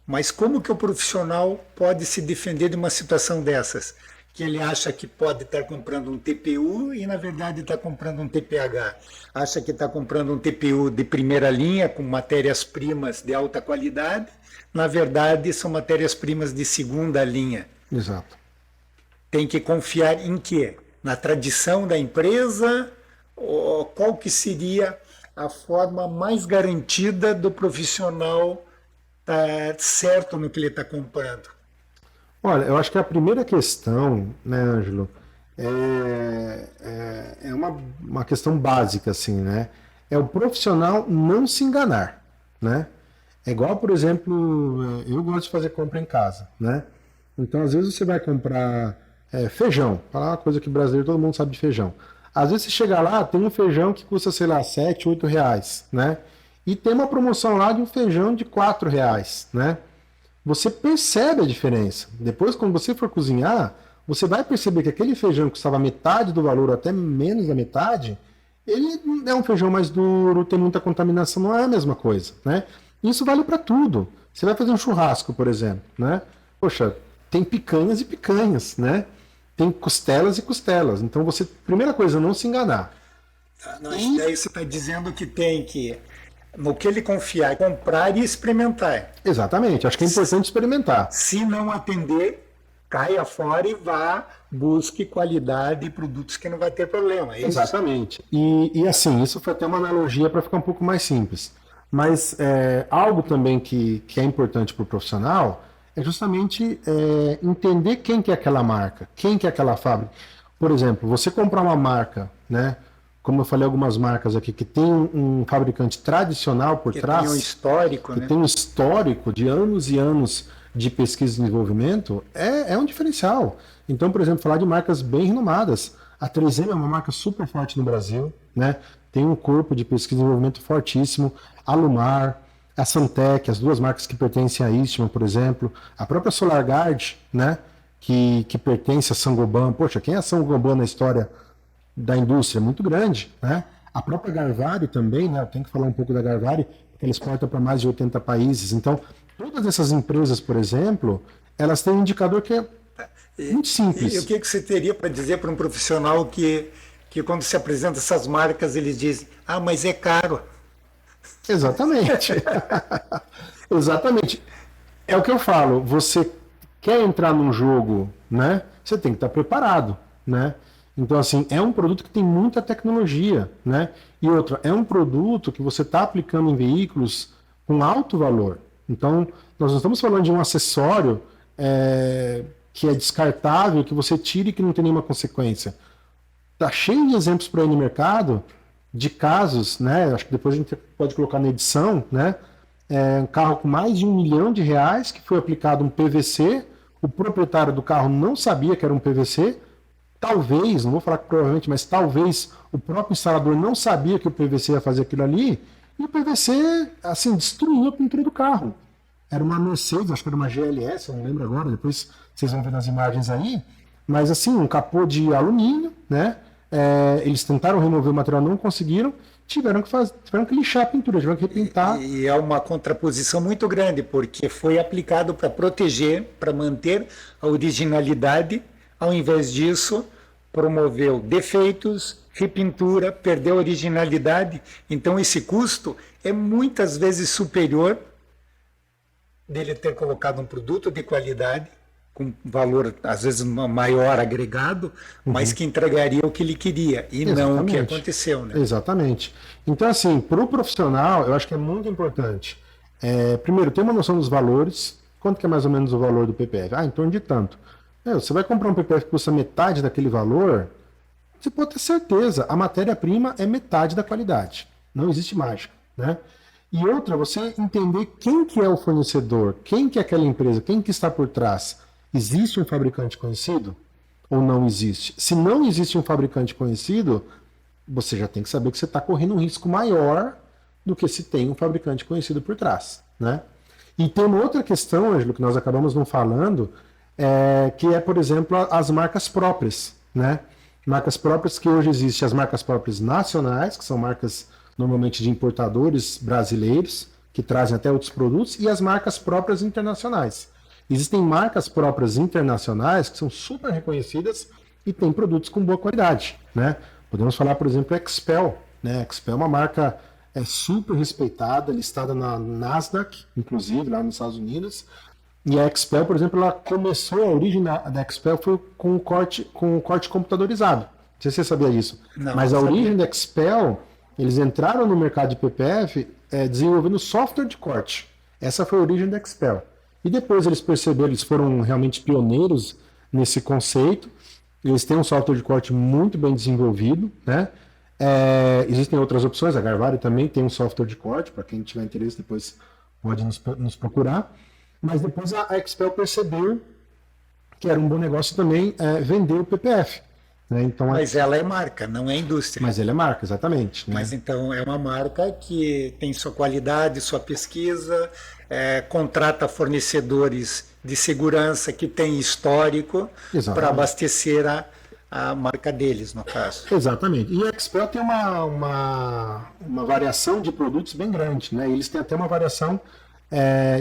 Mas como que o profissional pode se defender de uma situação dessas? Que ele acha que pode estar comprando um TPU e, na verdade, está comprando um TPH. Acha que está comprando um TPU de primeira linha, com matérias-primas de alta qualidade. Na verdade, são matérias-primas de segunda linha. Exato. Tem que confiar em quê? Na tradição da empresa? Ou qual que seria a forma mais garantida do profissional estar certo no que ele está comprando? Olha, eu acho que a primeira questão, né, Ângelo, é uma questão básica, assim, né? É o profissional não se enganar, né? É igual, por exemplo, eu gosto de fazer compra em casa, né? Então, às vezes você vai comprar feijão, falar uma coisa que brasileiro todo mundo sabe de feijão. Às vezes você chega lá, tem um feijão que custa, sei lá, 7, 8 reais, né? E tem uma promoção lá de um feijão de 4 reais, né? Você percebe a diferença. Depois, quando você for cozinhar, você vai perceber que aquele feijão que custava metade do valor, ou até menos da metade, ele é um feijão mais duro, tem muita contaminação, não é a mesma coisa, né? Isso vale para tudo. Você vai fazer um churrasco, por exemplo, né? Poxa, tem picanhas e picanhas, né? Tem costelas e costelas. Então, primeira coisa, não se enganar. Daí você está dizendo que tem que, no que ele confiar, comprar e experimentar. Exatamente, acho que é importante experimentar. Se não atender, caia fora e vá, busque qualidade e produtos que não vai ter problema. É isso? Exatamente. E assim, isso foi até uma analogia para ficar um pouco mais simples. Mas algo também que é importante para o profissional é justamente entender quem que é aquela marca, quem que é aquela fábrica. Por exemplo, você comprar uma marca, né? Como eu falei, algumas marcas aqui que tem um fabricante tradicional por trás, tem um histórico, que né? tem um histórico de anos e anos de pesquisa e desenvolvimento, é um diferencial. Então, por exemplo, falar de marcas bem renomadas. A 3M é uma marca super forte no Brasil, né? Tem um corpo de pesquisa e desenvolvimento fortíssimo. A Lumar, a Santec, as duas marcas que pertencem à Eastman, por exemplo. A própria SolarGuard, né? Que pertence a Saint-Gobain. Poxa, quem é a Saint-Gobain na história da indústria? Muito grande, né? A própria Garvari também, né? Eu tenho que falar um pouco da Garvari, porque eles exportam para mais de 80 países. Então, todas essas empresas, por exemplo, elas têm um indicador que é muito simples. E o que você teria para dizer para um profissional que quando se apresenta essas marcas, eles dizem, mas é caro. Exatamente. Exatamente. É o que eu falo, você quer entrar num jogo, né? Você tem que estar preparado, né? Então, assim, é um produto que tem muita tecnologia, né? E outra, é um produto que você está aplicando em veículos com alto valor. Então, nós não estamos falando de um acessório que é descartável, que você tira e que não tem nenhuma consequência. Está cheio de exemplos por aí no mercado de casos, né? Acho que depois a gente pode colocar na edição, né? Um carro com mais de R$1 milhão que foi aplicado um PVC, o proprietário do carro não sabia que era um PVC, talvez, não vou falar que provavelmente, mas talvez o próprio instalador não sabia que o PVC ia fazer aquilo ali, e o PVC, assim, destruiu a pintura do carro. Era uma Mercedes, acho que era uma GLS, eu não lembro agora, depois vocês vão ver nas imagens aí, mas assim, um capô de alumínio, né? Eles tentaram remover o material, não conseguiram, tiveram que lixar a pintura, tiveram que repintar. E é uma contraposição muito grande, porque foi aplicado para proteger, para manter a originalidade, ao invés disso, promoveu defeitos, repintura, perdeu a originalidade. Então, esse custo é muitas vezes superior dele ter colocado um produto de qualidade, com valor, às vezes, maior agregado, mas que entregaria o que ele queria, e não o que Exatamente. aconteceu, né? Exatamente. Então, assim, para o profissional, eu acho que é muito importante. Primeiro, ter uma noção dos valores. Quanto que é mais ou menos o valor do PPF? Em torno de tanto. Você vai comprar um PPF que custa metade daquele valor, você pode ter certeza, a matéria-prima é metade da qualidade. Não existe mágica, né? E outra, você entender quem que é o fornecedor, quem que é aquela empresa, quem que está por trás. Existe um fabricante conhecido ou não existe? Se não existe um fabricante conhecido, você já tem que saber que você está correndo um risco maior do que se tem um fabricante conhecido por trás, né? E tem uma outra questão, Ângelo, que nós acabamos não falando, que é, por exemplo, as marcas próprias, né? Marcas próprias que hoje existem, as marcas próprias nacionais, que são marcas normalmente de importadores brasileiros, que trazem até outros produtos, e as marcas próprias internacionais. Existem marcas próprias internacionais que são super reconhecidas e têm produtos com boa qualidade, né? Podemos falar, por exemplo, a Expel, né? A Expel é uma marca super respeitada, listada na Nasdaq, inclusive, lá nos Estados Unidos. E a Expel, por exemplo, ela começou, a origem da Expel foi com o corte computadorizado. Não sei se você sabia disso. Não, Mas a não sabia. origem da Expel, eles entraram no mercado de PPF desenvolvendo software de corte. Essa foi a origem da Expel. E depois eles perceberam, eles foram realmente pioneiros nesse conceito. Eles têm um software de corte muito bem desenvolvido, né? Existem outras opções, a Garvari também tem um software de corte, para quem tiver interesse depois pode nos procurar. Mas depois a Expel percebeu que era um bom negócio também vender o PPF. Né? Então, Mas ela é marca, não é indústria. mas ele é marca, exatamente. Né? Mas então é uma marca que tem sua qualidade, sua pesquisa, contrata fornecedores de segurança que tem histórico Exatamente. para abastecer a marca deles, no caso. Exatamente. E a Expel tem uma variação de produtos bem grande. Né? Eles têm até uma variação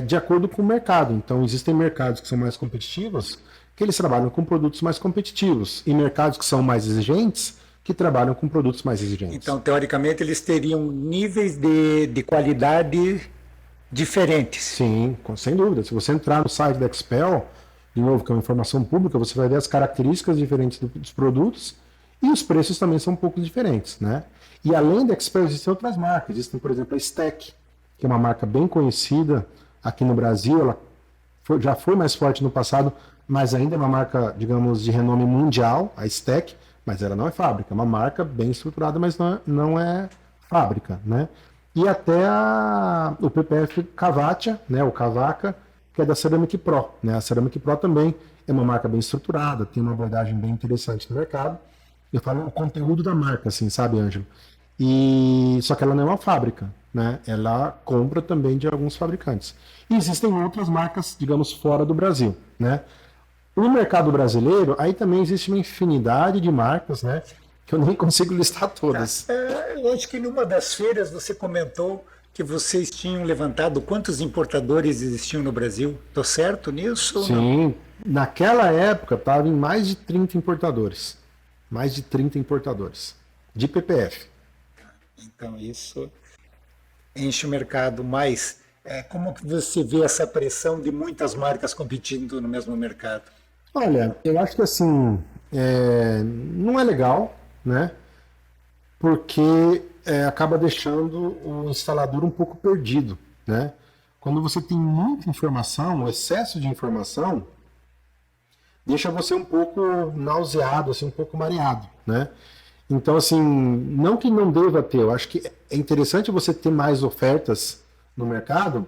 de acordo com o mercado. Então, existem mercados que são mais competitivos, que eles trabalham com produtos mais competitivos, e mercados que são mais exigentes, que trabalham com produtos mais exigentes. Então, teoricamente, eles teriam níveis de qualidade diferentes. Sim, sem dúvida. Se você entrar no site da Expel, de novo, que é uma informação pública, você vai ver as características diferentes dos produtos e os preços também são um pouco diferentes. Né? E além da Expel, existem outras marcas. Existem, por exemplo, a Stack, que é uma marca bem conhecida aqui no Brasil. Ela já foi mais forte no passado, mas ainda é uma marca, digamos, de renome mundial, a Stack, mas ela não é fábrica. É uma marca bem estruturada, mas não é fábrica. Né? E até o PPF Cavatia, né, o Cavaca, que é da Ceramic Pro. Né? A Ceramic Pro também é uma marca bem estruturada, tem uma abordagem bem interessante no mercado. Eu falo o conteúdo da marca, assim, sabe, Ângelo? Só que ela não é uma fábrica, né? Ela compra também de alguns fabricantes. E existem outras marcas, digamos, fora do Brasil, né? No mercado brasileiro, aí também existe uma infinidade de marcas, né? Que eu nem consigo listar todas. Eu acho que numa das feiras você comentou que vocês tinham levantado quantos importadores existiam no Brasil. Estou certo nisso? Sim, naquela época estava em mais de 30 importadores. Mais de 30 importadores de PPF. Então isso enche o mercado mais. Como que você vê essa pressão de muitas marcas competindo no mesmo mercado? Olha, eu acho que assim, não é legal, né? Porque acaba deixando o instalador um pouco perdido, né? Quando você tem muita informação, o excesso de informação deixa você um pouco nauseado, assim, um pouco mareado, né? Então, assim, não que não deva ter, eu acho que é interessante você ter mais ofertas no mercado,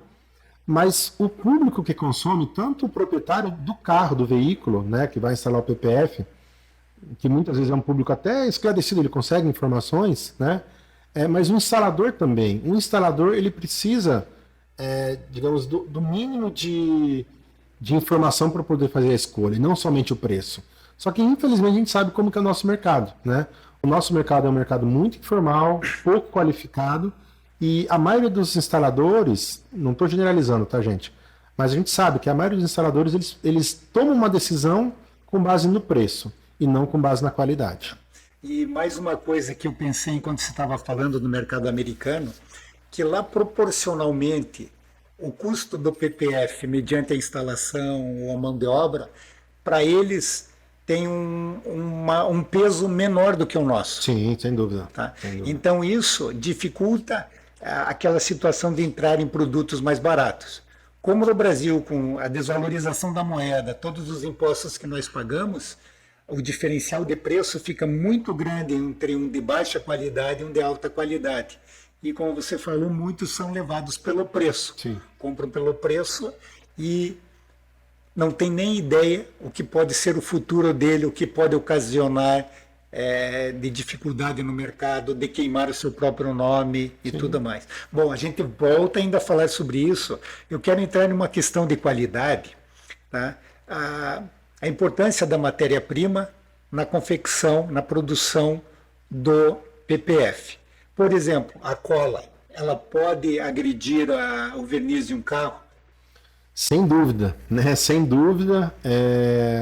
mas o público que consome, tanto o proprietário do carro, do veículo, né, que vai instalar o PPF, que muitas vezes é um público até esclarecido, ele consegue informações, né? Mas o instalador também. O instalador, ele precisa, digamos, do mínimo de informação para poder fazer a escolha, e não somente o preço. Só que, infelizmente, a gente sabe como que é o nosso mercado, né? O nosso mercado é um mercado muito informal, pouco qualificado, e a maioria dos instaladores, não estou generalizando, tá, gente? Mas a gente sabe que a maioria dos instaladores, eles tomam uma decisão com base no preço, e não com base na qualidade. E mais uma coisa que eu pensei enquanto você estava falando do mercado americano, que lá proporcionalmente o custo do PPF mediante a instalação ou a mão de obra para eles tem um peso menor do que o nosso. Sim, sem dúvida. Tá? Sem dúvida. Então isso dificulta aquela situação de entrar em produtos mais baratos. Como no Brasil, com a desvalorização da moeda, todos os impostos que nós pagamos, o diferencial de preço fica muito grande entre um de baixa qualidade e um de alta qualidade. E como você falou, muitos são levados pelo preço. Sim. Compram pelo preço e não tem nem ideia o que pode ser o futuro dele, o que pode ocasionar de dificuldade no mercado, de queimar o seu próprio nome e tudo mais. Bom, a gente volta ainda a falar sobre isso. Eu quero entrar numa questão de qualidade, tá? A importância da matéria-prima na confecção, na produção do PPF. Por exemplo, a cola, ela pode agredir o verniz de um carro? Sem dúvida, né? Sem dúvida,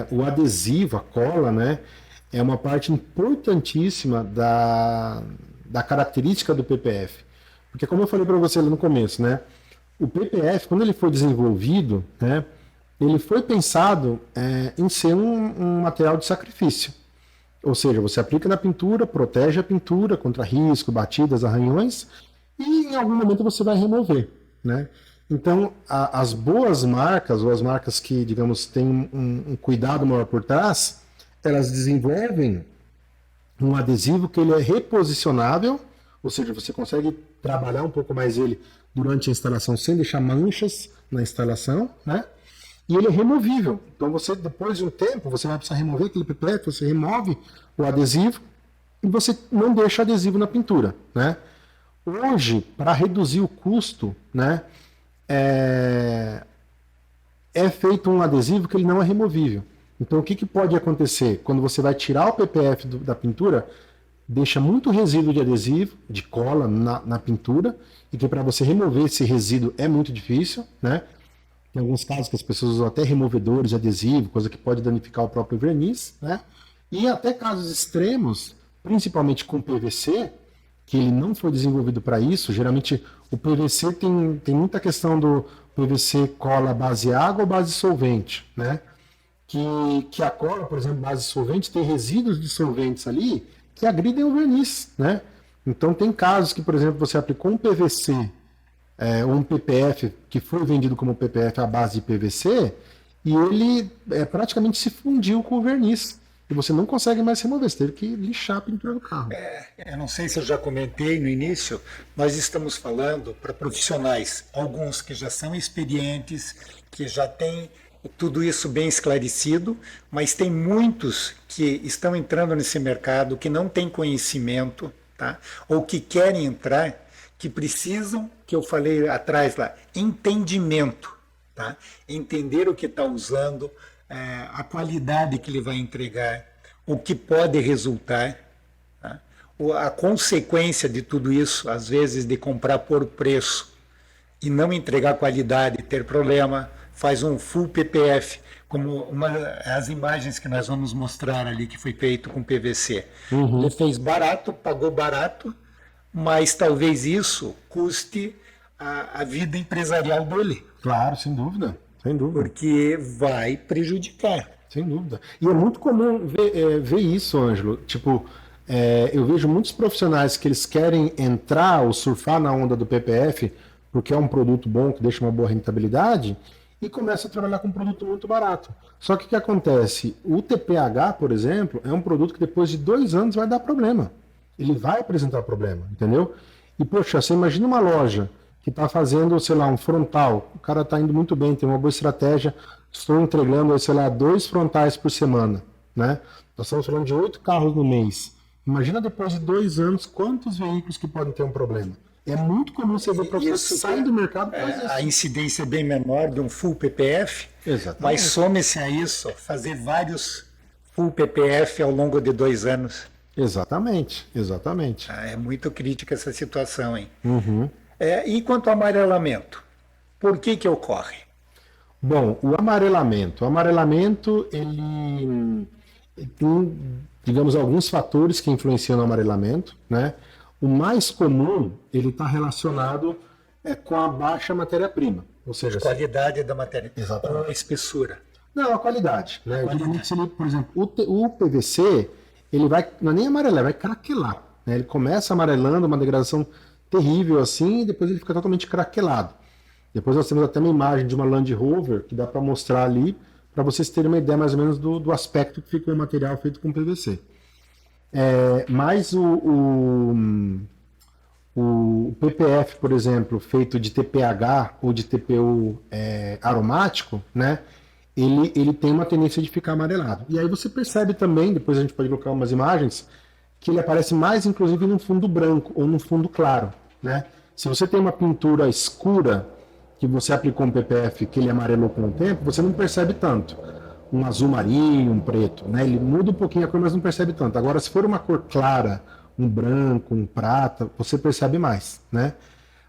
o adesivo, a cola, né? É uma parte importantíssima da característica do PPF. Porque como eu falei para você lá no começo, né? O PPF, quando ele foi desenvolvido, né? Ele foi pensado em ser um material de sacrifício. Ou seja, você aplica na pintura, protege a pintura contra risco, batidas, arranhões, e em algum momento você vai remover, né? Então, as boas marcas, ou as marcas que, digamos, têm um cuidado maior por trás, elas desenvolvem um adesivo que ele é reposicionável, ou seja, você consegue trabalhar um pouco mais ele durante a instalação sem deixar manchas na instalação, né? E ele é removível. Então, você, depois de um tempo, você vai precisar remover aquele PPF, você remove o adesivo e você não deixa adesivo na pintura, né? Hoje, para reduzir o custo, né, é feito um adesivo que ele não é removível. Então, o que pode acontecer? Quando você vai tirar o PPF da pintura, deixa muito resíduo de adesivo, de cola na pintura, e que para você remover esse resíduo é muito difícil, né? Tem alguns casos que as pessoas usam até removedores de adesivo, coisa que pode danificar o próprio verniz, né? E até casos extremos, principalmente com PVC, que ele não foi desenvolvido para isso. Geralmente o PVC tem muita questão do PVC cola base água ou base solvente, né? Que a cola, por exemplo, base solvente, tem resíduos de solventes ali que agridem o verniz, né? Então tem casos que, por exemplo, você aplicou um PVC ou um PPF que foi vendido como PPF à base de PVC e ele praticamente se fundiu com o verniz. E você não consegue mais remover, você teve que lixar a pintura do carro. Eu não sei se eu já comentei no início, nós estamos falando para profissionais, alguns que já são experientes, que já têm tudo isso bem esclarecido, mas tem muitos que estão entrando nesse mercado, que não têm conhecimento, tá? Ou que querem entrar, que precisam, que eu falei atrás lá, entendimento, tá? Entender o que está usando, a qualidade que ele vai entregar, o que pode resultar, tá? A consequência de tudo isso, às vezes de comprar por preço e não entregar qualidade, ter problema, faz um full PPF, como as imagens que nós vamos mostrar ali, que foi feito com PVC. Uhum. Ele fez barato, pagou barato, mas talvez isso custe a vida empresarial dele. Claro, sem dúvida. Sem dúvida. Porque vai prejudicar. Sem dúvida. E é muito comum ver isso, Ângelo. Tipo, eu vejo muitos profissionais que eles querem entrar ou surfar na onda do PPF porque é um produto bom, que deixa uma boa rentabilidade, e começa a trabalhar com um produto muito barato. Só que o que acontece? O TPH, por exemplo, é um produto que depois de 2 anos vai dar problema. Ele vai apresentar problema, entendeu? E, poxa, você imagina uma loja que está fazendo, sei lá, um frontal. O cara está indo muito bem, tem uma boa estratégia. Estou entregando, sei lá, 2 frontais por semana, né? Nós estamos falando de 8 carros no mês. Imagina depois de 2 anos, quantos veículos que podem ter um problema. É muito comum você ver profissionais que saem do mercado. A incidência é bem menor de um full PPF, Exatamente. mas some-se a isso, fazer vários full PPF ao longo de 2 anos. Exatamente, exatamente. É muito crítica essa situação, hein? Uhum. E quanto ao amarelamento? Por que ocorre? Bom, o amarelamento, ele tem, digamos, alguns fatores que influenciam no amarelamento, né? O mais comum, ele está relacionado com a baixa matéria-prima, ou seja, Qualidade da matéria, Exatamente. ou espessura. Não, a qualidade, né? Geralmente, se ele, por exemplo, o PVC, ele vai, não é nem amarelar, vai craquelar, né? Ele começa amarelando, uma degradação terrível assim, e depois ele fica totalmente craquelado. Depois nós temos até uma imagem de uma Land Rover que dá para mostrar ali, para vocês terem uma ideia mais ou menos do aspecto que ficou o material feito com PVC. Mas o PPF, por exemplo, feito de TPH ou de TPU aromático, né? Ele tem uma tendência de ficar amarelado. E aí você percebe também, depois a gente pode colocar umas imagens, que ele aparece mais inclusive num fundo branco ou num fundo claro, né? Se você tem uma pintura escura que você aplicou um PPF que ele amarelou com o tempo, você não percebe tanto. Um azul marinho, um preto, né? Ele muda um pouquinho a cor, mas não percebe tanto. Agora, se for uma cor clara, um branco, um prata, você percebe mais, né?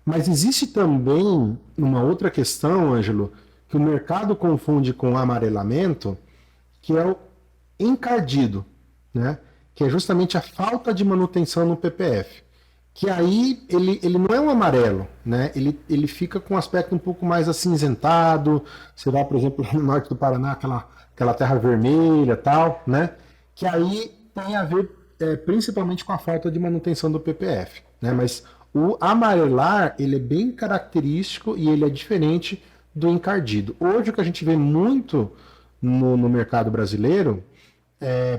Mas existe também uma outra questão, Ângelo, que o mercado confunde com amarelamento, que é o encardido, né? Que é justamente a falta de manutenção no PPF. Que aí ele não é um amarelo, né? Ele fica com um aspecto um pouco mais acinzentado. Você vai, por exemplo, no norte do Paraná, aquela terra vermelha tal, né? Que aí tem a ver principalmente com a falta de manutenção do PPF, né? Mas o amarelar, ele é bem característico e ele é diferente do encardido. Hoje o que a gente vê muito no mercado brasileiro,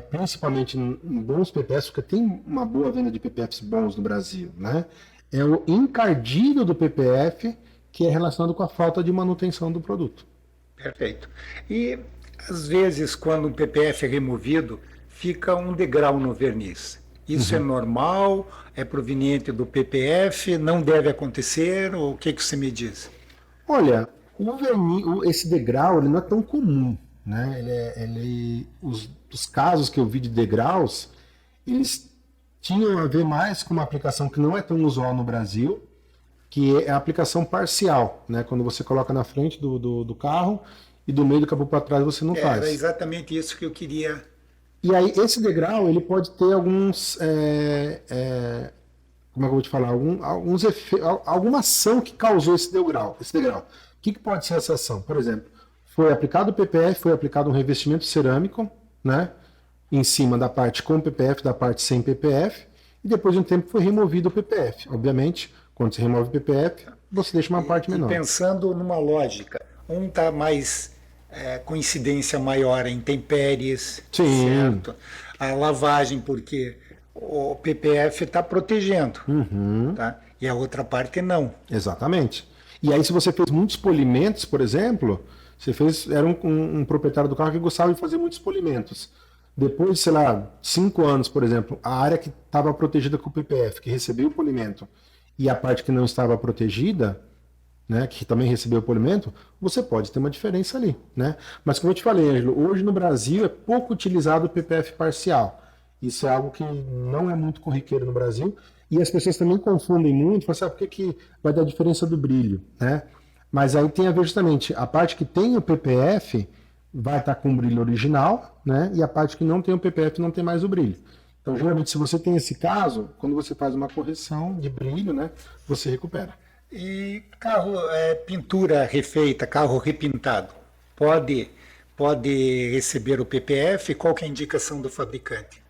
principalmente em bons PPFs, porque tem uma boa venda de PPFs bons no Brasil, né? É o encardido do PPF que é relacionado com a falta de manutenção do produto. Perfeito. E às vezes, quando um PPF é removido, fica um degrau no verniz. Isso é normal? É proveniente do PPF? Não deve acontecer? Ou o que você me diz? Olha, o verniz, esse degrau ele não é tão comum, né? Os casos que eu vi de degraus, eles tinham a ver mais com uma aplicação que não é tão usual no Brasil, que é a aplicação parcial, né? Quando você coloca na frente do carro e do meio do capô para trás você não faz. Era exatamente isso que eu queria. E aí esse degrau ele pode ter alguns, como é que eu vou te falar, alguns efeitos, alguma ação que causou esse degrau. O que pode ser essa ação? Por exemplo, foi aplicado o PPF, foi aplicado um revestimento cerâmico, né? Em cima da parte com PPF, da parte sem PPF, e depois de um tempo foi removido o PPF. Obviamente, quando você remove o PPF, você deixa uma parte menor. E pensando numa lógica, um está mais com incidência maior em intempéries, Sim. certo? A lavagem, porque o PPF está protegendo, tá? E a outra parte não. Exatamente. E aí se você fez muitos polimentos, por exemplo, era um proprietário do carro que gostava de fazer muitos polimentos. Depois, sei lá, 5 anos, por exemplo, a área que estava protegida com o PPF, que recebeu o polimento, e a parte que não estava protegida, né, que também recebeu o polimento, você pode ter uma diferença ali, né? Mas como eu te falei, Ângelo, hoje no Brasil é pouco utilizado o PPF parcial. Isso é algo que não é muito corriqueiro no Brasil, e as pessoas também confundem muito, falam assim, por que vai dar diferença do brilho, né? Mas aí tem a ver justamente, a parte que tem o PPF vai estar com o brilho original, né? E a parte que não tem o PPF não tem mais o brilho. Então, geralmente, se você tem esse caso, quando você faz uma correção de brilho, né, você recupera. E carro, pintura refeita, carro repintado, pode receber o PPF? Qual que é a indicação do fabricante?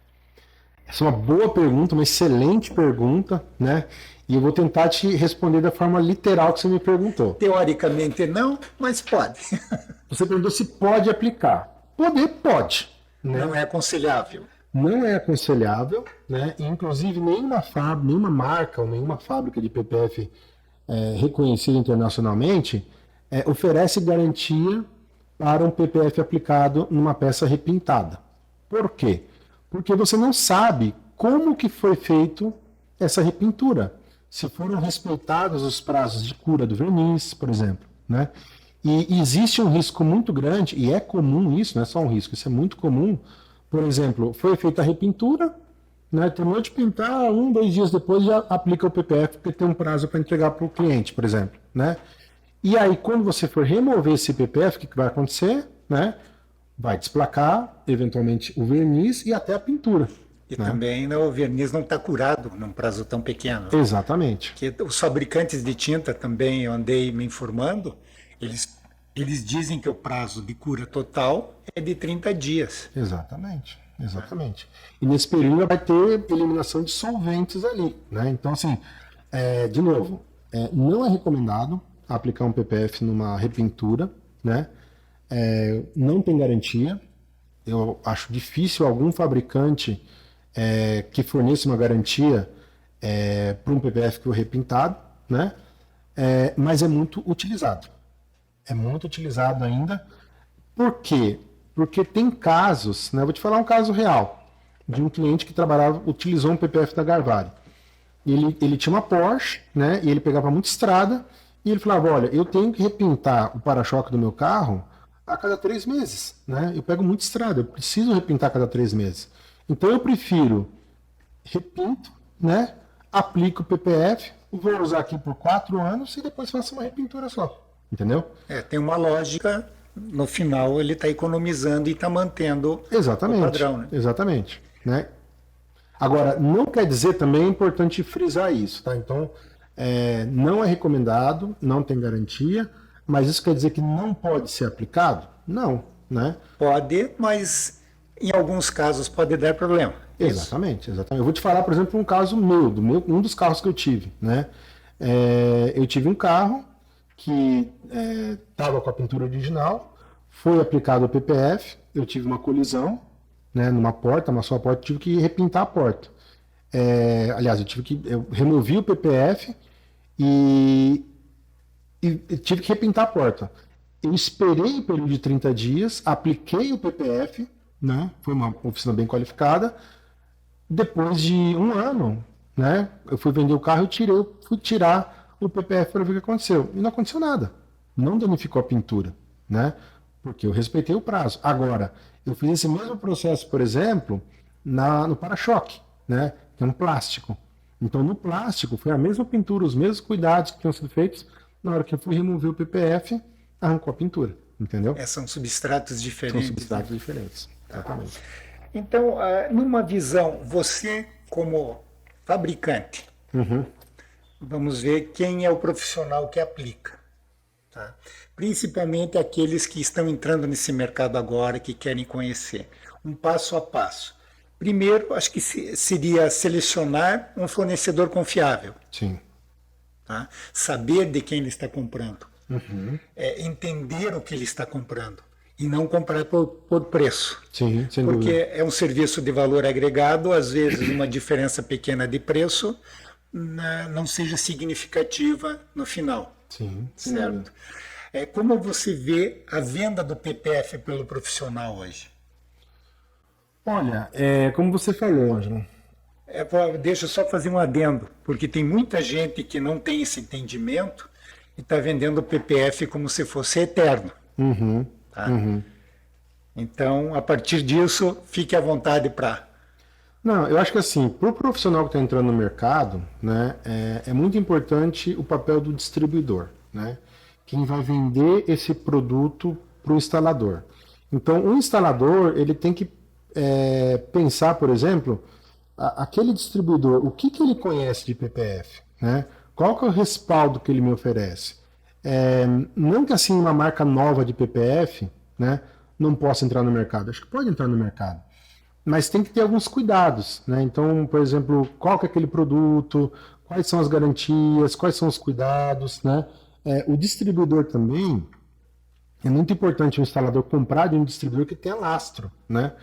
Essa é uma boa pergunta, uma excelente pergunta, né? E eu vou tentar te responder da forma literal que você me perguntou. Teoricamente não, mas pode. Você perguntou se pode aplicar. Poder, pode. Né? Não é aconselhável. Não é aconselhável, né? E, inclusive, nenhuma marca ou nenhuma fábrica de PPF reconhecida internacionalmente oferece garantia para um PPF aplicado numa peça repintada. Por quê? Porque você não sabe como que foi feito essa repintura. Se foram respeitados os prazos de cura do verniz, por exemplo, né? E existe um risco muito grande, e é comum isso, não é só um risco, isso é muito comum. Por exemplo, foi feita a repintura, né? Terminou de pintar, 2 dias depois já aplica o PPF, porque tem um prazo para entregar para o cliente, por exemplo, né? E aí, quando você for remover esse PPF, o que vai acontecer? Né? Vai desplacar, eventualmente, o verniz e até a pintura. E também o verniz não está curado num prazo tão pequeno. Exatamente. Porque os fabricantes de tinta também, eu andei me informando, eles Eles dizem que o prazo de cura total é de 30 dias. Exatamente, exatamente. E nesse período vai ter eliminação de solventes ali, né? Então, assim, de novo, não é recomendado aplicar um PPF numa repintura, né? Não tem garantia. Eu acho difícil algum fabricante que forneça uma garantia para um PPF que foi repintado, né? Mas é muito utilizado. É muito utilizado ainda. Por quê? Porque tem casos, né? Eu vou te falar um caso real de um cliente que utilizou um PPF da Garvari. Ele tinha uma Porsche, né? E ele pegava muita estrada e ele falava: olha, eu tenho que repintar o para-choque do meu carro a cada 3 meses, né? Eu pego muita estrada, eu preciso repintar a cada 3 meses. Então eu prefiro repinto, né? Aplico o PPF, vou usar aqui por 4 anos e depois faço uma repintura só. Entendeu? Tem uma lógica, no final ele está economizando e está mantendo Exatamente, o padrão. Né? exatamente. Né? Agora, não quer dizer também, é importante frisar isso, tá? Então, não é recomendado, não tem garantia, mas isso quer dizer que não pode ser aplicado? Não, né? Pode, mas em alguns casos pode dar problema. Exatamente, exatamente. Eu vou te falar, por exemplo, um caso um dos carros que eu tive, né? Eu tive um carro que estava com a pintura original, foi aplicado o PPF, eu tive uma colisão, né, numa porta, uma só porta, tive que repintar a porta. Aliás, eu removi o PPF e tive que repintar a porta. Eu esperei o período de 30 dias, apliquei o PPF, né, foi uma oficina bem qualificada. Depois de 1 ano, né, eu fui vender o carro e fui tirar o PPF para ver o que aconteceu. E não aconteceu nada. Não danificou a pintura, né? Porque eu respeitei o prazo. Agora, eu fiz esse mesmo processo, por exemplo, no para-choque, né? Que é um plástico. Então, no plástico, foi a mesma pintura, os mesmos cuidados que tinham sido feitos. Na hora que eu fui remover o PPF, arrancou a pintura, entendeu? São substratos diferentes. São substratos diferentes, exatamente. Então, numa visão, você como fabricante, vamos ver quem é o profissional que aplica. Tá? Principalmente aqueles que estão entrando nesse mercado agora, que querem conhecer. Um passo a passo. Primeiro, acho que seria selecionar um fornecedor confiável. Sim. Tá? Saber de quem ele está comprando. Entender o que ele está comprando. E não comprar por preço. Sim, sem Porque dúvida. é um serviço de valor agregado, às vezes uma diferença pequena de preço não seja significativa no final. Sim, Certo? Como você vê a venda do PPF pelo profissional hoje? Olha, como você falou, Ângelo. Deixa eu só fazer um adendo, porque tem muita gente que não tem esse entendimento e está vendendo o PPF como se fosse eterno. Tá? Então, a partir disso, fique à vontade para... Não, eu acho que assim, para o profissional que está entrando no mercado, né, é muito importante o papel do distribuidor, né? Quem vai vender esse produto para o instalador. Então, o instalador, ele tem que pensar, por exemplo, aquele distribuidor, o que ele conhece de PPF, né? Qual que é o respaldo que ele me oferece? Não que assim uma marca nova de PPF, né, não possa entrar no mercado. Acho que pode entrar no mercado. Mas tem que ter alguns cuidados, né? Então, por exemplo, qual que é aquele produto, quais são as garantias, quais são os cuidados, né? O distribuidor também, é muito importante o instalador comprar de um distribuidor que tenha lastro, né?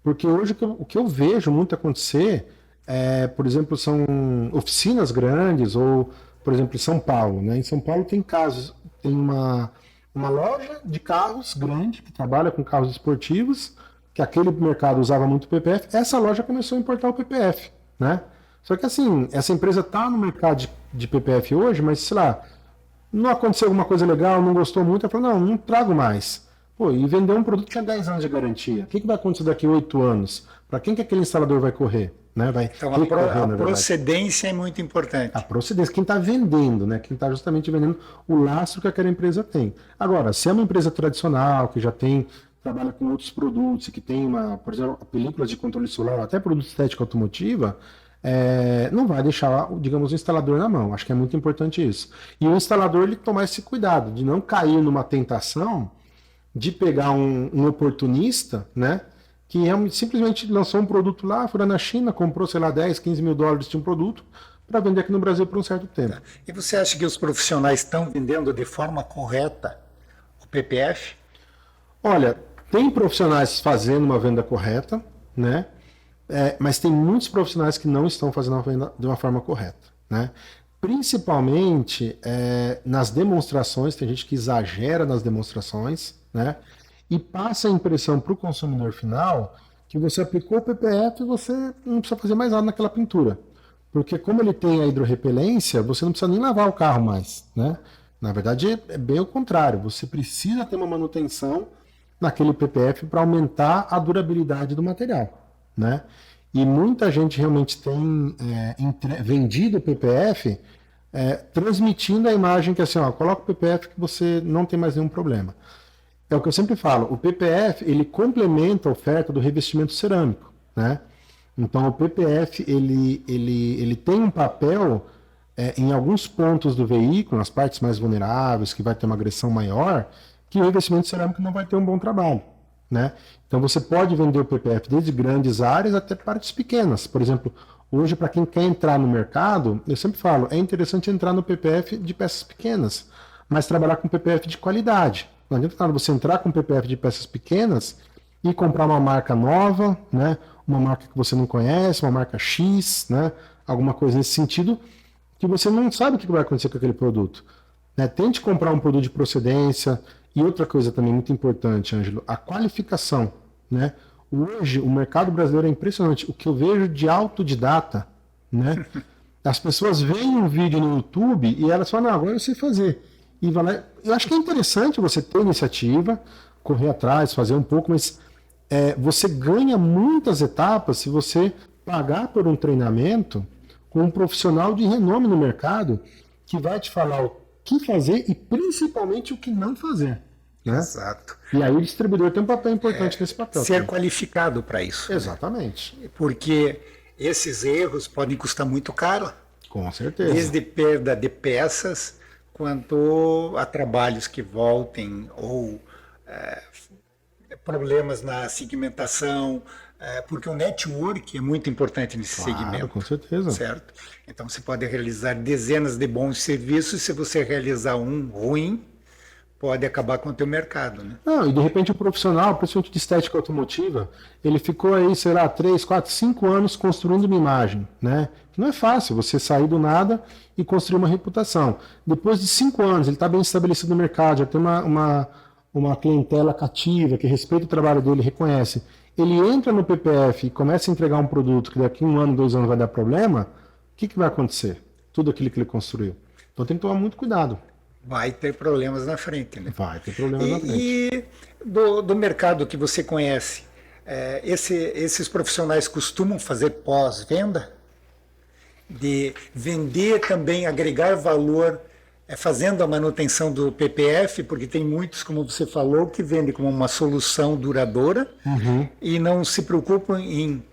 Porque hoje o que eu vejo muito acontecer, por exemplo, são oficinas grandes, ou, por exemplo, em São Paulo, né? Em São Paulo tem casos, tem uma loja de carros grande, que trabalha com carros esportivos, que aquele mercado usava muito PPF, essa loja começou a importar o PPF, né? Só que assim, essa empresa está no mercado de PPF hoje, mas sei lá, não aconteceu alguma coisa legal, não gostou muito, ela falou, não trago mais. Pô, e vendeu um produto que tinha 10 anos de garantia. O que vai acontecer daqui a 8 anos? Para quem que aquele instalador vai correr? Né? Então, a procedência é muito importante. A procedência, quem está vendendo, né? Quem está justamente vendendo o lastro que aquela empresa tem. Agora, se é uma empresa tradicional, que já trabalha com outros produtos, que tem por exemplo, películas de controle solar, até produto estética automotiva, não vai deixar, digamos, o instalador na mão. Acho que é muito importante isso. E o instalador ele tomar esse cuidado de não cair numa tentação de pegar um oportunista, né? Que simplesmente lançou um produto lá, foi lá na China, comprou, sei lá, 10, 15 mil dólares de um produto para vender aqui no Brasil por um certo tempo. E você acha que os profissionais estão vendendo de forma correta o PPF? Olha, tem profissionais fazendo uma venda correta, né? Mas tem muitos profissionais que não estão fazendo a venda de uma forma correta, né? Principalmente nas demonstrações, tem gente que exagera nas demonstrações, né? E passa a impressão para o consumidor final que você aplicou o PPF e você não precisa fazer mais nada naquela pintura. Porque como ele tem a hidrorrepelência, você não precisa nem lavar o carro mais, né? Na verdade, é bem o contrário. Você precisa ter uma manutenção naquele PPF para aumentar a durabilidade do material, né? E muita gente realmente tem vendido o PPF transmitindo a imagem que assim, ó, coloca o PPF que você não tem mais nenhum problema. É o que eu sempre falo, o PPF ele complementa a oferta do revestimento cerâmico, né? Então o PPF ele tem um papel em alguns pontos do veículo, nas partes mais vulneráveis, que vai ter uma agressão maior, que o revestimento cerâmico não vai ter um bom trabalho, né? Então você pode vender o PPF desde grandes áreas até partes pequenas. Por exemplo, hoje para quem quer entrar no mercado, eu sempre falo, é interessante entrar no PPF de peças pequenas, mas trabalhar com PPF de qualidade. Não adianta nada você entrar com PPF de peças pequenas e comprar uma marca nova, né? Uma marca que você não conhece, uma marca X, né? Alguma coisa nesse sentido, que você não sabe o que vai acontecer com aquele produto, né? Tente comprar um produto de procedência. E outra coisa também muito importante, Ângelo, a qualificação, né? Hoje o mercado brasileiro é impressionante. O que eu vejo de autodidata, né? As pessoas veem um vídeo no YouTube e elas falam, não, agora eu sei fazer. E vai lá. Eu acho que é interessante você ter iniciativa, correr atrás, fazer um pouco, mas você ganha muitas etapas se você pagar por um treinamento com um profissional de renome no mercado que vai te falar o que fazer e principalmente o que não fazer. Né? Exato. E aí o distribuidor tem um papel importante nesse papel. Ser qualificado para isso. Exatamente. Né? Porque esses erros podem custar muito caro. Com certeza. Desde perda de peças, quanto a trabalhos que voltem ou problemas na segmentação, porque o network é muito importante nesse segmento. Com certeza. Certo? Então você pode realizar dezenas de bons serviços, se você realizar um ruim, pode acabar com o teu mercado, né? Não, e de repente o profissional, principalmente de estética automotiva, ele ficou aí, sei lá, 3, 4, 5 anos construindo uma imagem, né? Que não é fácil você sair do nada e construir uma reputação. Depois de 5 anos, ele está bem estabelecido no mercado, já tem uma clientela cativa, que respeita o trabalho dele, reconhece. Ele entra no PPF e começa a entregar um produto que daqui 1 ano, 2 anos vai dar problema, o que vai acontecer? Tudo aquilo que ele construiu. Então tem que tomar muito cuidado. Vai ter problemas na frente, né? Vai ter problemas na frente. E do mercado que você conhece, esses profissionais costumam fazer pós-venda? De vender também, agregar valor, fazendo a manutenção do PPF, porque tem muitos, como você falou, que vendem como uma solução duradoura e não se preocupam em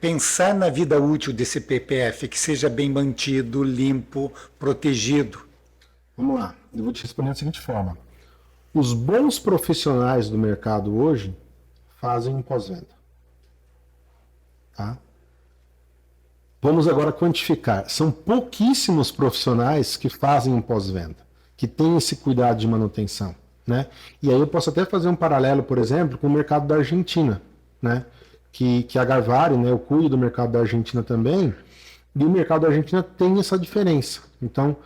pensar na vida útil desse PPF, que seja bem mantido, limpo, protegido. Vamos lá, eu vou te responder da seguinte forma. Os bons profissionais do mercado hoje fazem um pós-venda. Tá? Vamos agora quantificar. São pouquíssimos profissionais que fazem um pós-venda, que têm esse cuidado de manutenção. Né? E aí eu posso até fazer um paralelo, por exemplo, com o mercado da Argentina, né? Que a Garvari, né, eu cuido do mercado da Argentina também, e o mercado da Argentina tem essa diferença. Então,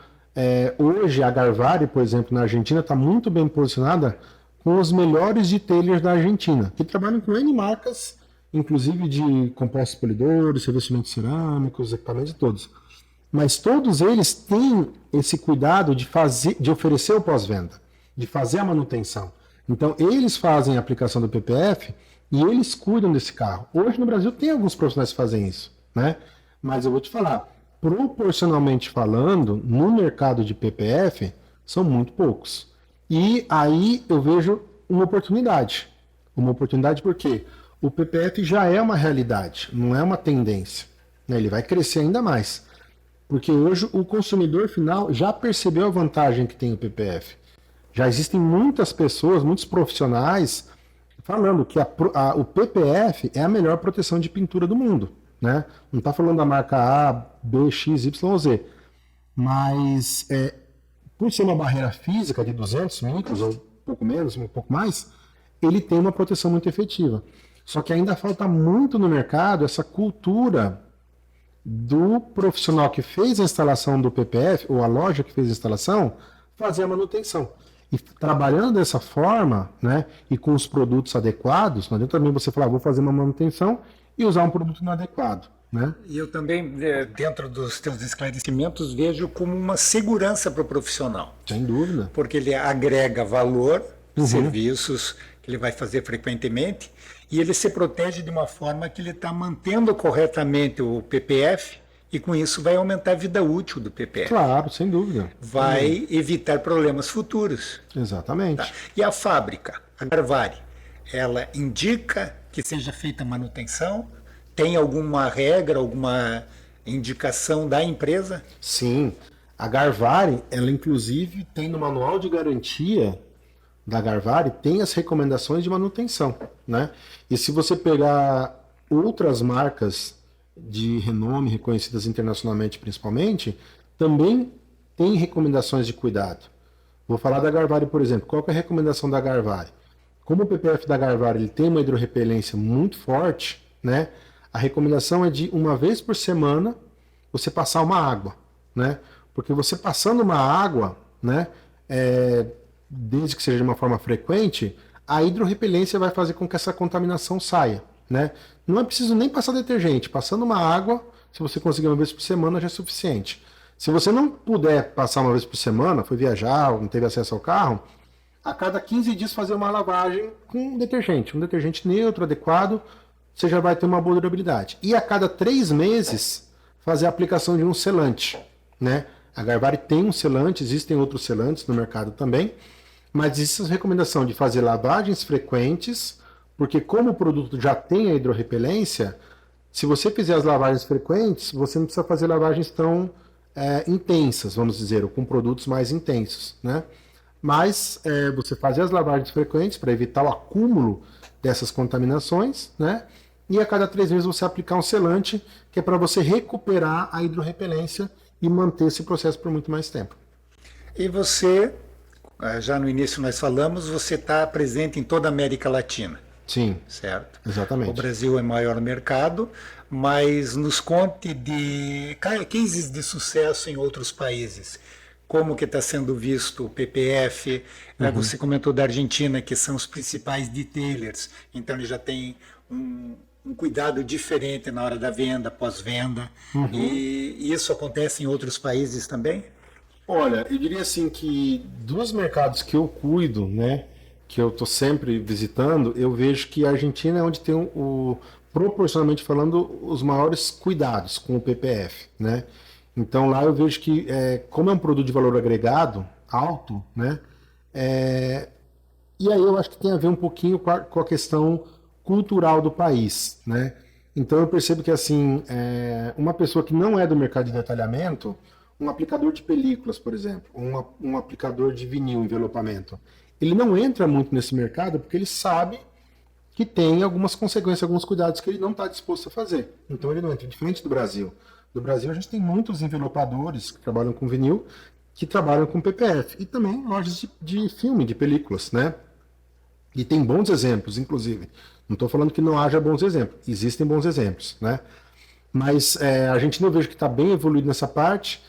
hoje a Garvari, por exemplo, na Argentina, está muito bem posicionada com os melhores retailers da Argentina, que trabalham com N marcas, inclusive de compostos polidores, revestimentos cerâmicos, equipamentos e todos. Mas todos eles têm esse cuidado de oferecer o pós-venda, de fazer a manutenção. Então, eles fazem a aplicação do PPF e eles cuidam desse carro. Hoje no Brasil tem alguns profissionais que fazem isso, né? Mas eu vou te falar, proporcionalmente falando, no mercado de PPF, são muito poucos. E aí eu vejo uma oportunidade. Uma oportunidade porque o PPF já é uma realidade, não é uma tendência. né? Ele vai crescer ainda mais. Porque hoje o consumidor final já percebeu a vantagem que tem o PPF. Já existem muitas pessoas, muitos profissionais falando que o PPF é a melhor proteção de pintura do mundo, né? Não está falando da marca A, B, X, Y, Z. Mas por ser uma barreira física de 200 micros, ou um pouco menos, um pouco mais, ele tem uma proteção muito efetiva. Só que ainda falta muito no mercado essa cultura do profissional que fez a instalação do PPF, ou a loja que fez a instalação, fazer a manutenção. E trabalhando dessa forma, né, e com os produtos adequados, não adianta também você falar, vou fazer uma manutenção e usar um produto inadequado. Né? E eu também, dentro dos teus esclarecimentos, vejo como uma segurança para o profissional. Sem dúvida. Porque ele agrega valor, serviços que ele vai fazer frequentemente, e ele se protege de uma forma que ele está mantendo corretamente o PPF, e com isso vai aumentar a vida útil do PPF. Claro, sem dúvida. Vai evitar problemas futuros. Exatamente. Tá? E a fábrica, a Garvari, ela indica que seja feita manutenção? Tem alguma regra, alguma indicação da empresa? Sim. A Garvari, ela inclusive tem no manual de garantia da Garvari, tem as recomendações de manutenção, né? E se você pegar outras marcas de renome, reconhecidas internacionalmente principalmente, também tem recomendações de cuidado. Vou falar da Garvari, por exemplo. Qual que é a recomendação da Garvari? Como o PPF da Garvari ele tem uma hidrorrepelência muito forte, né? A recomendação é de uma vez por semana você passar uma água, né? Porque você passando uma água, né? Desde que seja de uma forma frequente, a hidrorrepelência vai fazer com que essa contaminação saia, né? Não é preciso nem passar detergente. Passando uma água, se você conseguir uma vez por semana, já é suficiente. Se você não puder passar uma vez por semana, foi viajar, ou não teve acesso ao carro, a cada 15 dias fazer uma lavagem com detergente. Um detergente neutro, adequado, você já vai ter uma boa durabilidade. E a cada 3 meses, fazer a aplicação de um selante, né? A Garvari tem um selante, existem outros selantes no mercado também, mas existe a recomendação de fazer lavagens frequentes, porque como o produto já tem a hidrorrepelência, se você fizer as lavagens frequentes, você não precisa fazer lavagens tão intensas, vamos dizer, ou com produtos mais intensos, né? Mas você fazer as lavagens frequentes para evitar o acúmulo dessas contaminações, né? E a cada 3 meses você aplicar um selante, que é para você recuperar a hidrorrepelência e manter esse processo por muito mais tempo. E você, já no início nós falamos, você está presente em toda a América Latina. Sim, certo? Exatamente. O Brasil é o maior mercado, mas nos conte de cases de sucesso em outros países. Como que está sendo visto o PPF? Você comentou da Argentina, que são os principais retailers, então ele já tem um cuidado diferente na hora da venda, pós-venda. E isso acontece em outros países também? Olha, eu diria assim que dos mercados que eu cuido, né, que eu estou sempre visitando, eu vejo que a Argentina é onde tem proporcionalmente falando, os maiores cuidados com o PPF, né? Então lá eu vejo que, como é um produto de valor agregado alto, né? E aí eu acho que tem a ver um pouquinho com a questão cultural do país, né? Então eu percebo que assim, uma pessoa que não é do mercado de detalhamento, um aplicador de películas, por exemplo, um aplicador de vinil, envelopamento, ele não entra muito nesse mercado porque ele sabe que tem algumas consequências, alguns cuidados que ele não está disposto a fazer. Então ele não entra, diferente do Brasil. No Brasil a gente tem muitos envelopadores que trabalham com vinil, que trabalham com PPF, e também lojas de filme, de películas, né? E tem bons exemplos, inclusive. Não estou falando que não haja bons exemplos, existem bons exemplos, né? Mas a Argentina eu vejo que está bem evoluído nessa parte.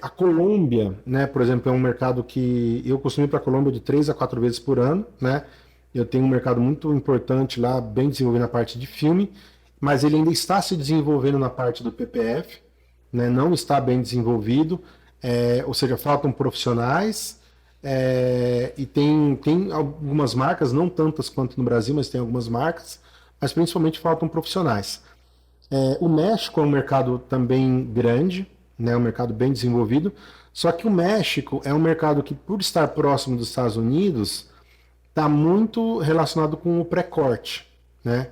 A Colômbia, né, por exemplo, é um mercado que eu costumo ir para a Colômbia de 3 a 4 vezes por ano, né? Eu tenho um mercado muito importante lá, bem desenvolvido na parte de filme, mas ele ainda está se desenvolvendo na parte do PPF, né? Não está bem desenvolvido, ou seja, faltam profissionais, e tem algumas marcas, não tantas quanto no Brasil, mas tem algumas marcas, mas principalmente faltam profissionais. O México é um mercado também grande, né? Um mercado bem desenvolvido, só que o México é um mercado que, por estar próximo dos Estados Unidos, está muito relacionado com o pré-corte, né?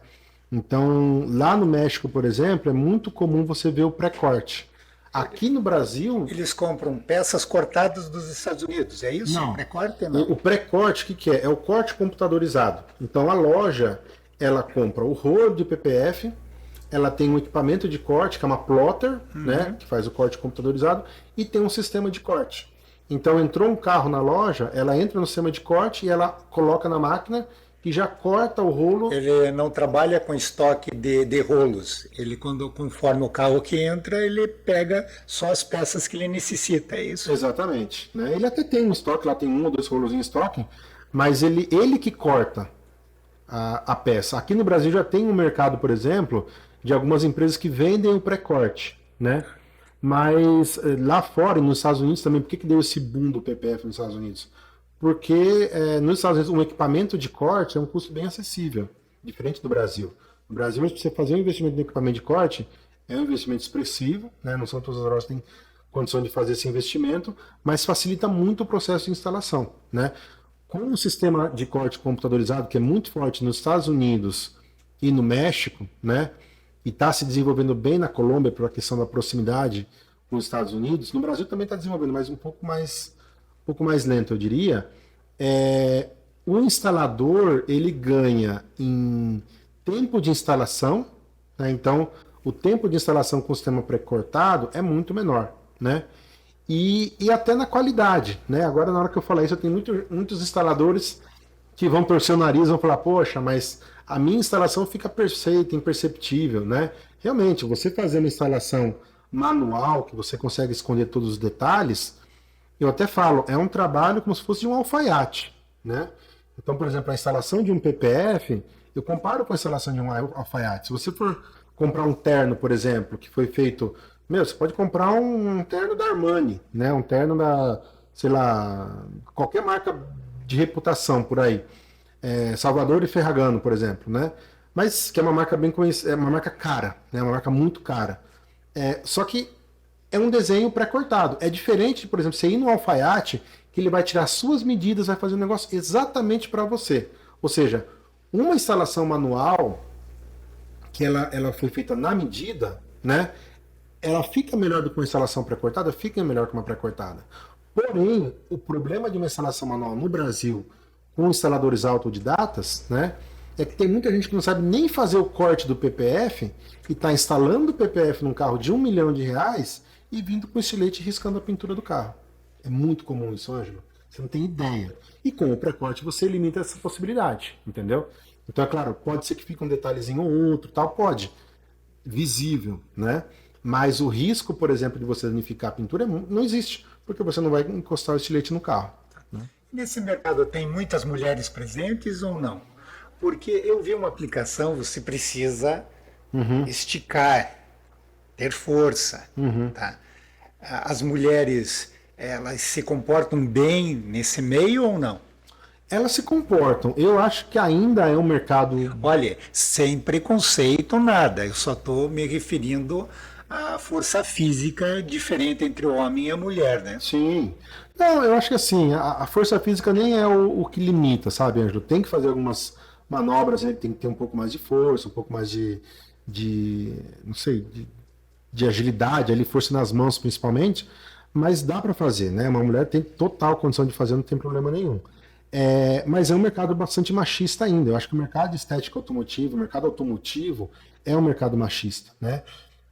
Então, lá no México, por exemplo, é muito comum você ver o pré-corte. Aqui no Brasil, Eles compram peças cortadas dos Estados Unidos, é isso? não. Pré-corte, não. O pré-corte, o que que é? É o corte computadorizado. Então, a loja, ela compra o rolo de PPF, ela tem um equipamento de corte, que é uma plotter, né, que faz o corte computadorizado, e tem um sistema de corte. Então, entrou um carro na loja, ela entra no sistema de corte e ela coloca na máquina que já corta o rolo. Ele não trabalha com estoque de rolos. Ele, conforme o carro que entra, ele pega só as peças que ele necessita, é isso? Exatamente. Né? Ele até tem um estoque, lá tem 1 ou 2 rolos em estoque, mas ele que corta a peça. Aqui no Brasil já tem um mercado, por exemplo, de algumas empresas que vendem o pré-corte, né? Mas lá fora, e nos Estados Unidos também, por que deu esse boom do PPF nos Estados Unidos? Porque nos Estados Unidos um equipamento de corte é um custo bem acessível, diferente do Brasil. No Brasil, para você fazer um investimento no equipamento de corte, é um investimento expressivo, né? Não são todas as lojas que têm condição de fazer esse investimento, mas facilita muito o processo de instalação, né? Com o sistema de corte computadorizado, que é muito forte nos Estados Unidos e no México, né? E está se desenvolvendo bem na Colômbia pela questão da proximidade com os Estados Unidos. No Brasil também está desenvolvendo, mas um pouco mais lento, eu diria. O instalador ele ganha em tempo de instalação, né? Então o tempo de instalação com o sistema pré-cortado é muito menor, né? E até na qualidade, né? Agora, na hora que eu falar isso, eu tenho muitos instaladores que vão torcer o nariz e vão falar, poxa, mas a minha instalação fica perfeita, imperceptível, né? Realmente, você fazendo instalação manual, que você consegue esconder todos os detalhes, eu até falo, é um trabalho como se fosse de um alfaiate, né? Então, por exemplo, a instalação de um PPF, eu comparo com a instalação de um alfaiate. Se você for comprar um terno, por exemplo, que foi feito... você pode comprar um terno da Armani, né? Um terno da, sei lá, qualquer marca de reputação por aí. Salvador e Ferragamo, por exemplo, né? Mas que é uma marca bem conhecida, é uma marca cara, né? Uma marca muito cara. Só que é um desenho pré-cortado. É diferente, por exemplo, você ir no alfaiate, que ele vai tirar suas medidas, vai fazer um negócio exatamente para você. Ou seja, uma instalação manual, que ela foi feita na medida, né? Ela fica melhor do que uma instalação pré-cortada? Fica melhor que uma pré-cortada. Porém, o problema de uma instalação manual no Brasil, com instaladores autodidatas, né, é que tem muita gente que não sabe nem fazer o corte do PPF e está instalando o PPF num carro de R$1 milhão e vindo com estilete riscando a pintura do carro. É muito comum isso, Ângelo. Você não tem ideia. E com o pré-corte você limita essa possibilidade, entendeu? Então, é claro, pode ser que fique um detalhezinho ou outro, tal, pode. Visível, né? Mas o risco, por exemplo, de você danificar a pintura não existe, porque você não vai encostar o estilete no carro. Né? Nesse mercado tem muitas mulheres presentes ou não? Porque eu vi uma aplicação, você precisa esticar, ter força. Tá? As mulheres, elas se comportam bem nesse meio ou não? Elas se comportam. Eu acho que ainda é um mercado... Olha, sem preconceito, nada. Eu só estou me referindo à força física diferente entre o homem e a mulher, né? Sim. Não, eu acho que assim, a força física nem é o que limita, sabe, Ângelo? Tem que fazer algumas manobras, né? Tem que ter um pouco mais de força, um pouco mais não sei, de agilidade, ali, força nas mãos principalmente, mas dá para fazer, né? Uma mulher tem total condição de fazer, não tem problema nenhum. Mas é um mercado bastante machista ainda. Eu acho que o mercado de estética automotiva, o mercado automotivo é um mercado machista, né?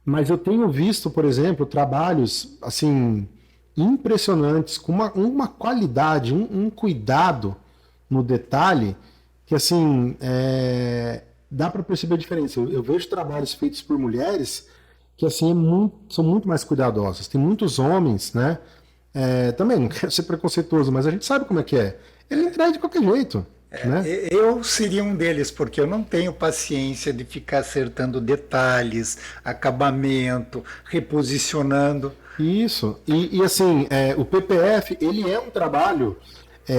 Mas eu tenho visto, por exemplo, trabalhos assim impressionantes, com uma qualidade, um cuidado no detalhe, que assim dá para perceber a diferença. Eu vejo trabalhos feitos por mulheres que assim são muito mais cuidadosas. Tem muitos homens, né? Também não quero ser preconceituoso, mas a gente sabe como é que é. Ele entrega de qualquer jeito. Né? Eu seria um deles, porque eu não tenho paciência de ficar acertando detalhes, acabamento, reposicionando. Isso. E assim, o PPF, ele é um trabalho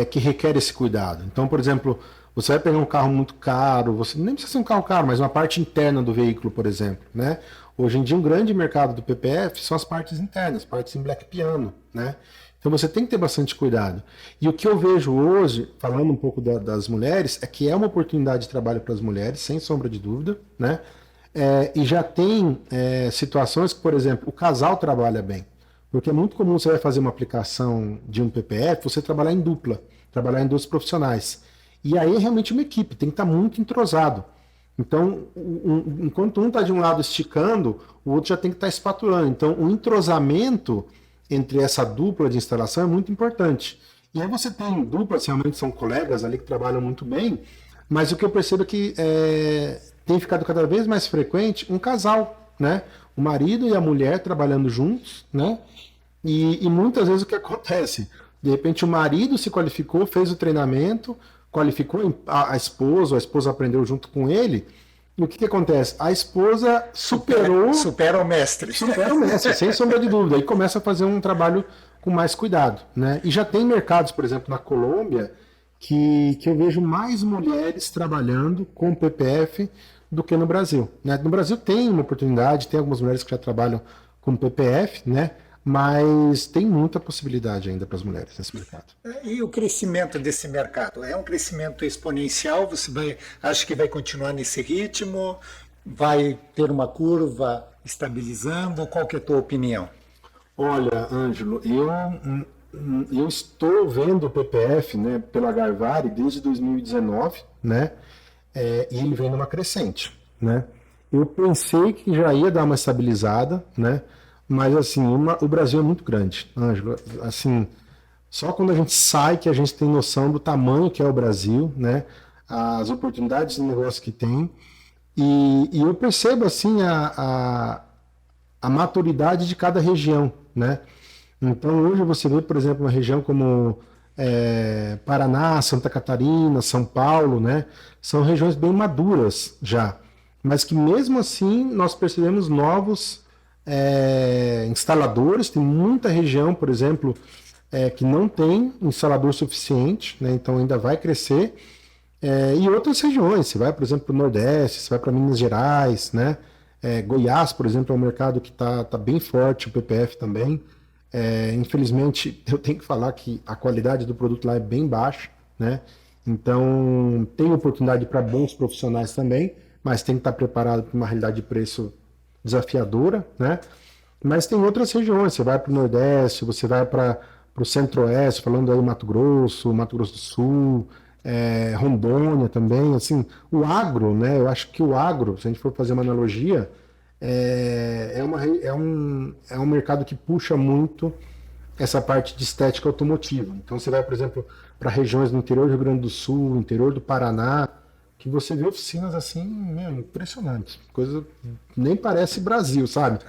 que requer esse cuidado. Então, por exemplo, você vai pegar um carro muito caro, você nem precisa ser um carro caro, mas uma parte interna do veículo, por exemplo, né? Hoje em dia, um grande mercado do PPF são as partes internas, partes em black piano, né? Então você tem que ter bastante cuidado. E o que eu vejo hoje, falando um pouco das mulheres, é que é uma oportunidade de trabalho para as mulheres, sem sombra de dúvida, né? E já tem situações que, por exemplo, o casal trabalha bem. Porque é muito comum você vai fazer uma aplicação de um PPF, você trabalhar em dupla, trabalhar em dois profissionais. E aí é realmente uma equipe, tem que estar muito entrosado. Então, enquanto um está de um lado esticando, o outro já tem que estar espatulando. Então, o entrosamento entre essa dupla de instalação é muito importante. E aí você tem duplas, realmente são colegas ali que trabalham muito bem, mas o que eu percebo é que tem ficado cada vez mais frequente um casal, né? O marido e a mulher trabalhando juntos, né? E muitas vezes o que acontece? De repente o marido se qualificou, fez o treinamento, qualificou a esposa aprendeu junto com ele, e o que acontece? A esposa superou... Supera o mestre. Supera o mestre, sem sombra de dúvida. Aí começa a fazer um trabalho com mais cuidado, né? E já tem mercados, por exemplo, na Colômbia, que eu vejo mais mulheres trabalhando com PPF do que no Brasil, né? No Brasil tem uma oportunidade, tem algumas mulheres que já trabalham com PPF, né? Mas tem muita possibilidade ainda para as mulheres nesse mercado. E o crescimento desse mercado? É um crescimento exponencial? Acha que vai continuar nesse ritmo? Vai ter uma curva estabilizando? Qual que é a tua opinião? Olha, Ângelo, eu estou vendo o PPF, né, pela Garvari desde 2019, né? E ele vem numa crescente, né? Eu pensei que já ia dar uma estabilizada, né? Mas assim, o Brasil é muito grande, Ângelo. Assim, só quando a gente sai que a gente tem noção do tamanho que é o Brasil, né? As oportunidades de negócio que tem. E eu percebo assim a maturidade de cada região, né? Então hoje você vê, por exemplo, uma região como Paraná, Santa Catarina, São Paulo, né? São regiões bem maduras já, mas que mesmo assim nós percebemos novos instaladores. Tem muita região, por exemplo, que não tem instalador suficiente, né? Então ainda vai crescer. E outras regiões, você vai, por exemplo, para o Nordeste, você vai para Minas Gerais, né? Goiás, por exemplo, é um mercado que tá bem forte, o PPF também. Infelizmente, eu tenho que falar que a qualidade do produto lá é bem baixa, né? Então, tem oportunidade para bons profissionais também, mas tem que estar preparado para uma realidade de preço desafiadora, né? Mas tem outras regiões, você vai para o Nordeste, você vai para o Centro-Oeste, falando aí Mato Grosso do Sul, Rondônia também, assim, o agro, né? Eu acho que o agro, se a gente for fazer uma analogia, é um mercado que puxa muito essa parte de estética automotiva. Então você vai, por exemplo, para regiões do interior do Rio Grande do Sul, interior do Paraná, que você vê oficinas assim, impressionantes. Coisa nem parece Brasil, sabe?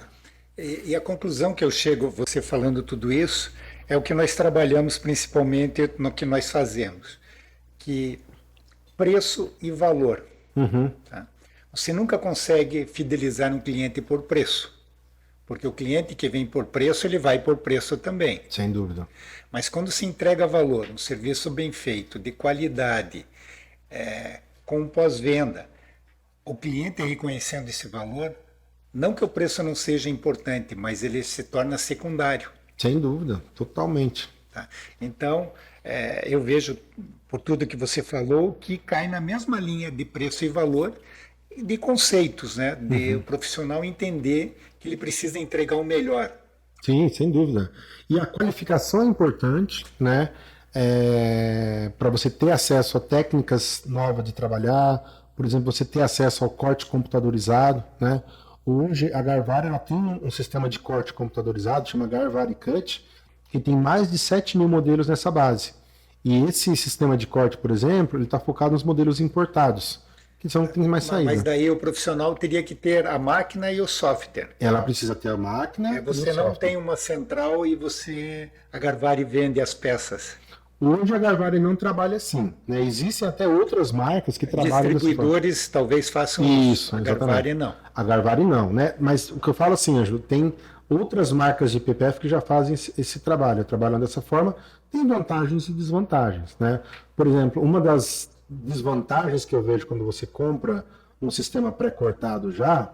E a conclusão que eu chego, você falando tudo isso, é o que nós trabalhamos principalmente no que nós fazemos, que preço e valor. Uhum. Tá? Você nunca consegue fidelizar um cliente por preço, porque o cliente que vem por preço, ele vai por preço também. Sem dúvida. Mas quando se entrega valor, um serviço bem feito, de qualidade, com pós-venda, o cliente reconhecendo esse valor, não que o preço não seja importante, mas ele se torna secundário. Sem dúvida, totalmente. Tá? Então, eu vejo, por tudo que você falou, que cai na mesma linha de preço e valor, de conceitos, né? De o profissional entender que ele precisa entregar o melhor. Sim, sem dúvida. E a qualificação é importante, né? Para você ter acesso a técnicas novas de trabalhar, por exemplo, você ter acesso ao corte computadorizado, né? Hoje a Garvari ela tem um sistema de corte computadorizado, chama Garvari Cut, que tem mais de 7.000 modelos nessa base. E esse sistema de corte, por exemplo, ele está focado nos modelos importados, que são que tem mais saída. Mas daí o profissional teria que ter a máquina e o software. Ela precisa ter a máquina. Você não tem uma central e a Garvari vende as peças. Hoje a Garvari não trabalha assim, né? Existem até outras marcas que trabalham distribuidores talvez façam isso. A Garvari não. A Garvari não, né? Mas o que eu falo assim, Ângelo, tem outras marcas de PPF que já fazem esse trabalho, trabalham dessa forma, tem vantagens e desvantagens, né? Por exemplo, uma das desvantagens que eu vejo quando você compra um sistema pré-cortado já,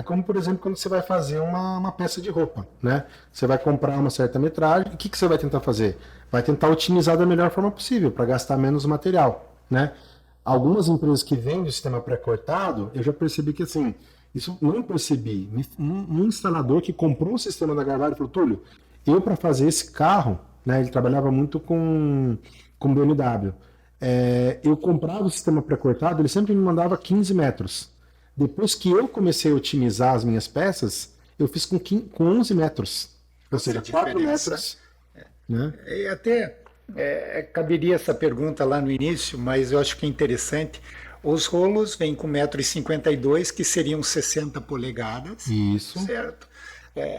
É como, por exemplo, quando você vai fazer uma peça de roupa, né? Você vai comprar uma certa metragem, e o que você vai tentar fazer? Vai tentar otimizar da melhor forma possível, para gastar menos material, né? Algumas empresas que vendem o sistema pré-cortado, eu já percebi que, assim, isso não percebi. Um instalador que comprou o sistema da Garvard falou, Túlio, eu para fazer esse carro, né? Ele trabalhava muito com BMW. Eu comprava o sistema pré-cortado, ele sempre me mandava 15 metros. Depois que eu comecei a otimizar as minhas peças, eu fiz com 11 metros. Ou seja, 4 metros. Né? E até caberia essa pergunta lá no início, mas eu acho que é interessante. Os rolos vêm com 1,52 m, que seriam 60 polegadas. Isso. Certo?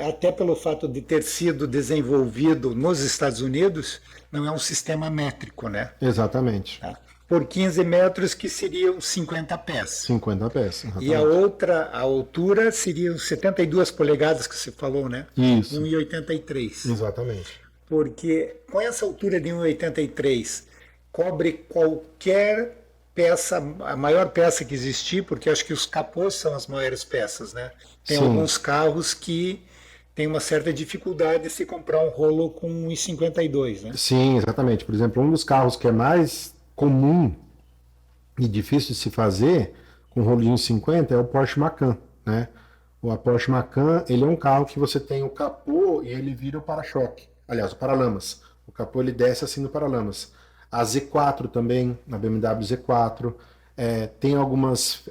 Até pelo fato de ter sido desenvolvido nos Estados Unidos, não é um sistema métrico, né? Exatamente. Tá? Por 15 metros, que seriam 50 pés. 50 pés. Exatamente. E a altura seriam 72 polegadas que você falou, né? Isso. 1,83. Exatamente. Porque com essa altura de 1,83 cobre qualquer peça, a maior peça que existir, porque acho que os capôs são as maiores peças, né? Tem Sim. alguns carros que tem uma certa dificuldade de se comprar um rolo com 1,52, né? Sim, exatamente. Por exemplo, um dos carros que é mais comum e difícil de se fazer com rolinho 50 é o Porsche Macan, né? O Porsche Macan, ele é um carro que você tem o capô e ele vira o para-choque. Aliás, o paralamas. O capô ele desce assim no paralamas. A Z4 também, a BMW Z4. Tem algumas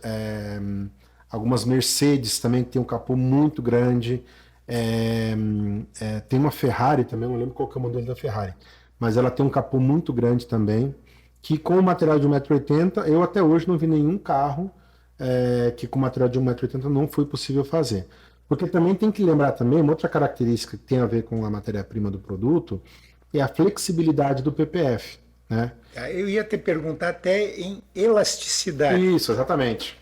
Mercedes também que tem um capô muito grande. Tem uma Ferrari também, não lembro qual que é o modelo da Ferrari. Mas ela tem um capô muito grande também, que com o material de 1,80 m, eu até hoje não vi nenhum carro que com material de 1,80 m não foi possível fazer. Porque também tem que lembrar também, uma outra característica que tem a ver com a matéria-prima do produto, é a flexibilidade do PPF, né? Eu ia te perguntar até em elasticidade. Isso, exatamente.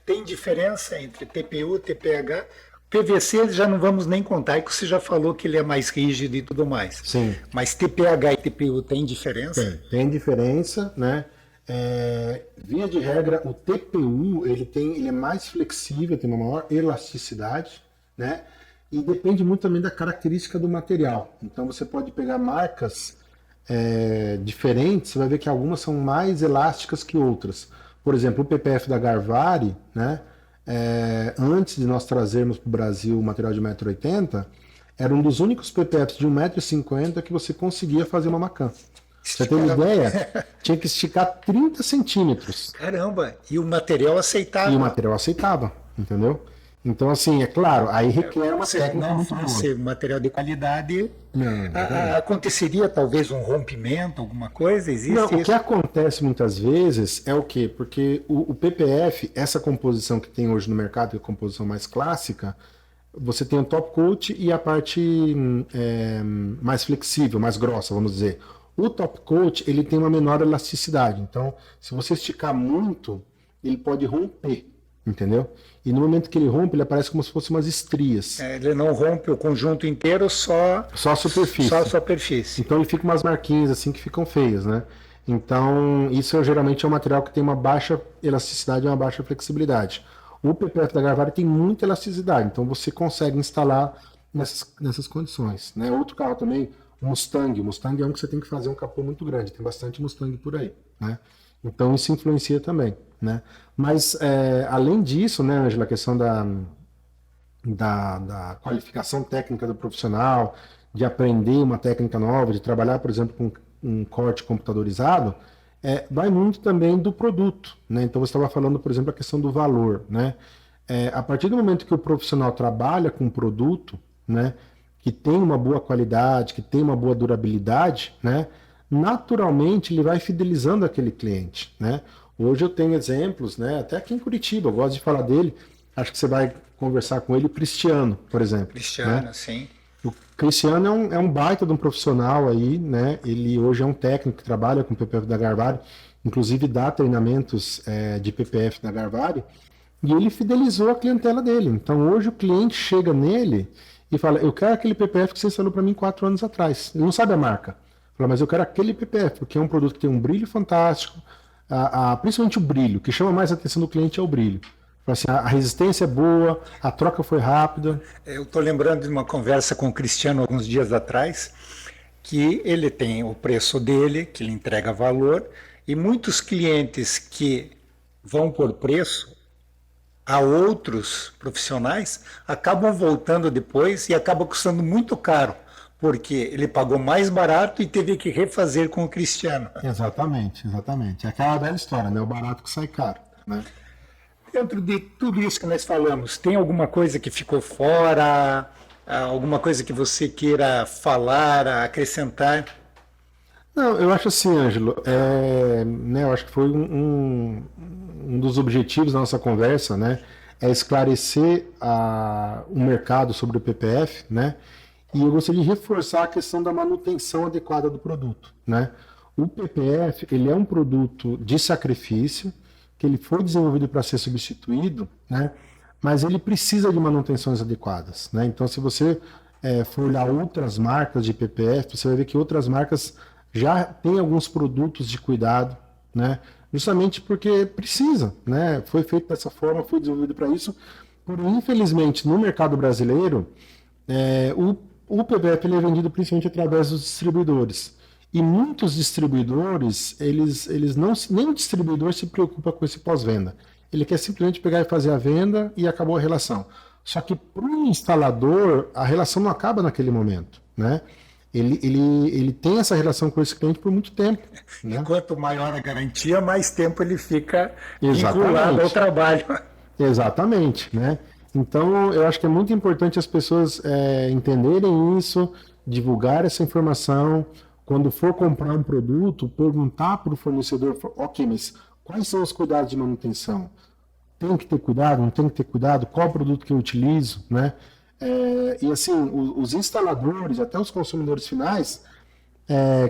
Tem diferença entre TPU e TPH? PVC já não vamos nem contar, que você já falou que ele é mais rígido e tudo mais. Sim. Mas TPH e TPU tem diferença? Tem diferença, né? Via de regra, o TPU ele é mais flexível, tem uma maior elasticidade, né? E depende muito também da característica do material. Então você pode pegar marcas diferentes, você vai ver que algumas são mais elásticas que outras. Por exemplo, o PPF da Garvari, né? Antes de nós trazermos para o Brasil o material de 1,80 m, era um dos únicos PPFs de 1,50 m que você conseguia fazer uma Macan. Você tem uma ideia? Tinha que esticar 30 centímetros. Caramba! E o material aceitava? E o material aceitava, entendeu? Então, assim, é claro, aí requer uma técnica não muito boa. fosse material de qualidade, Não, aconteceria talvez um rompimento, alguma coisa? Existe Não, isso? o que acontece muitas vezes é o quê? Porque o PPF, essa composição que tem hoje no mercado, que é a composição mais clássica, você tem o top coat e a parte mais flexível, mais grossa, vamos dizer. O top coat, ele tem uma menor elasticidade. Então, se você esticar muito, ele pode romper, entendeu? E no momento que ele rompe, ele aparece como se fossem umas estrias. Ele não rompe o conjunto inteiro, só a superfície. Só a superfície. Então ele fica umas marquinhas assim que ficam feias, né? Então, isso geralmente é um material que tem uma baixa elasticidade e uma baixa flexibilidade. O PPF da Garvari tem muita elasticidade, então você consegue instalar nessas condições, né? Outro carro também, o Mustang. O Mustang é um que você tem que fazer um capô muito grande, tem bastante Mustang por aí, né? Então isso influencia também, né? Mas além disso, né, Ângela, a questão da qualificação técnica do profissional, de aprender uma técnica nova, de trabalhar, por exemplo, com um corte computadorizado, vai muito também do produto, né? Então você estava falando, por exemplo, a questão do valor, né? A partir do momento que o profissional trabalha com um produto, né, que tem uma boa qualidade, que tem uma boa durabilidade, né, naturalmente ele vai fidelizando aquele cliente, né? Hoje eu tenho exemplos, né, até aqui em Curitiba, eu gosto de falar dele, acho que você vai conversar com ele, o Cristiano, por exemplo. Cristiano, né? sim. O Cristiano é um baita de um profissional aí, né? Ele hoje é um técnico que trabalha com PPF da Garvari, inclusive dá treinamentos de PPF da Garvari, e ele fidelizou a clientela dele. Então hoje o cliente chega nele e fala, eu quero aquele PPF que você instalou para mim 4 anos atrás. Ele não sabe a marca. Fala, mas eu quero aquele PPF, porque é um produto que tem um brilho fantástico, principalmente o brilho, o que chama mais a atenção do cliente é o brilho. Assim, a resistência é boa, a troca foi rápida. Eu estou lembrando de uma conversa com o Cristiano alguns dias atrás, que ele tem o preço dele, que ele entrega valor, e muitos clientes que vão por preço a outros profissionais acabam voltando depois e acaba custando muito caro, porque ele pagou mais barato e teve que refazer com o Cristiano. Exatamente, exatamente. É aquela velha história, né? O barato que sai caro, né? Dentro de tudo isso que nós falamos, tem alguma coisa que ficou fora? Alguma coisa que você queira falar, acrescentar? Não, eu acho assim, Ângelo, né, eu acho que foi um dos objetivos da nossa conversa, né, é esclarecer o mercado sobre o PPF, né, e eu gostaria de reforçar a questão da manutenção adequada do produto, né. O PPF, ele é um produto de sacrifício, que ele foi desenvolvido para ser substituído, né, mas ele precisa de manutenções adequadas, né. Então, se você for olhar outras marcas de PPF, você vai ver que outras marcas já têm alguns produtos de cuidado, né, justamente porque precisa, né, foi feito dessa forma, foi desenvolvido para isso. Porém, infelizmente, no mercado brasileiro, o PPF ele é vendido principalmente através dos distribuidores. E muitos distribuidores, eles não, nem o distribuidor se preocupa com esse pós-venda. Ele quer simplesmente pegar e fazer a venda e acabou a relação. Só que para o instalador, a relação não acaba naquele momento, né? Ele tem essa relação com esse cliente por muito tempo, né? Quanto maior a garantia, mais tempo ele fica Exatamente. vinculado ao trabalho. Exatamente, né? Então, eu acho que é muito importante as pessoas entenderem isso, divulgar essa informação. Quando for comprar um produto, perguntar para o fornecedor, ok, mas quais são os cuidados de manutenção? Tem que ter cuidado, não tem que ter cuidado? Qual produto que eu utilizo, né? E assim, os instaladores, até os consumidores finais,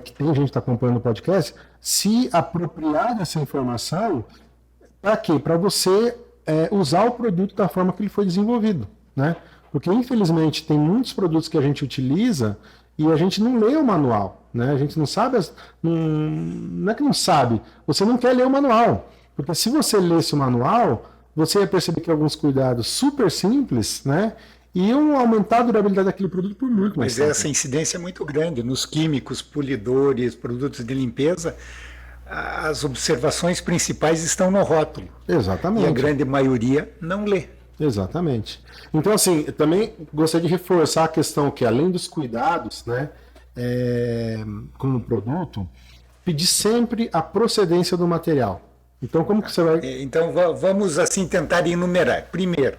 que tem gente que está acompanhando o podcast, se apropriar dessa informação, para quê? Para você usar o produto da forma que ele foi desenvolvido, né? Porque, infelizmente, tem muitos produtos que a gente utiliza e a gente não lê o manual, né? A gente não sabe, não é que não sabe, você não quer ler o manual. Porque se você lesse o manual, você ia perceber que alguns cuidados super simples, né, iam aumentar a durabilidade daquele produto por muito mais tempo. Mas essa incidência é muito grande. Nos químicos, polidores, produtos de limpeza, as observações principais estão no rótulo. Exatamente. E a grande maioria não lê. Exatamente. Então, assim, eu também gostaria de reforçar a questão que, além dos cuidados, né, com o produto, pedir sempre a procedência do material. Então, como que você vai... Então, vamos assim tentar enumerar. Primeiro,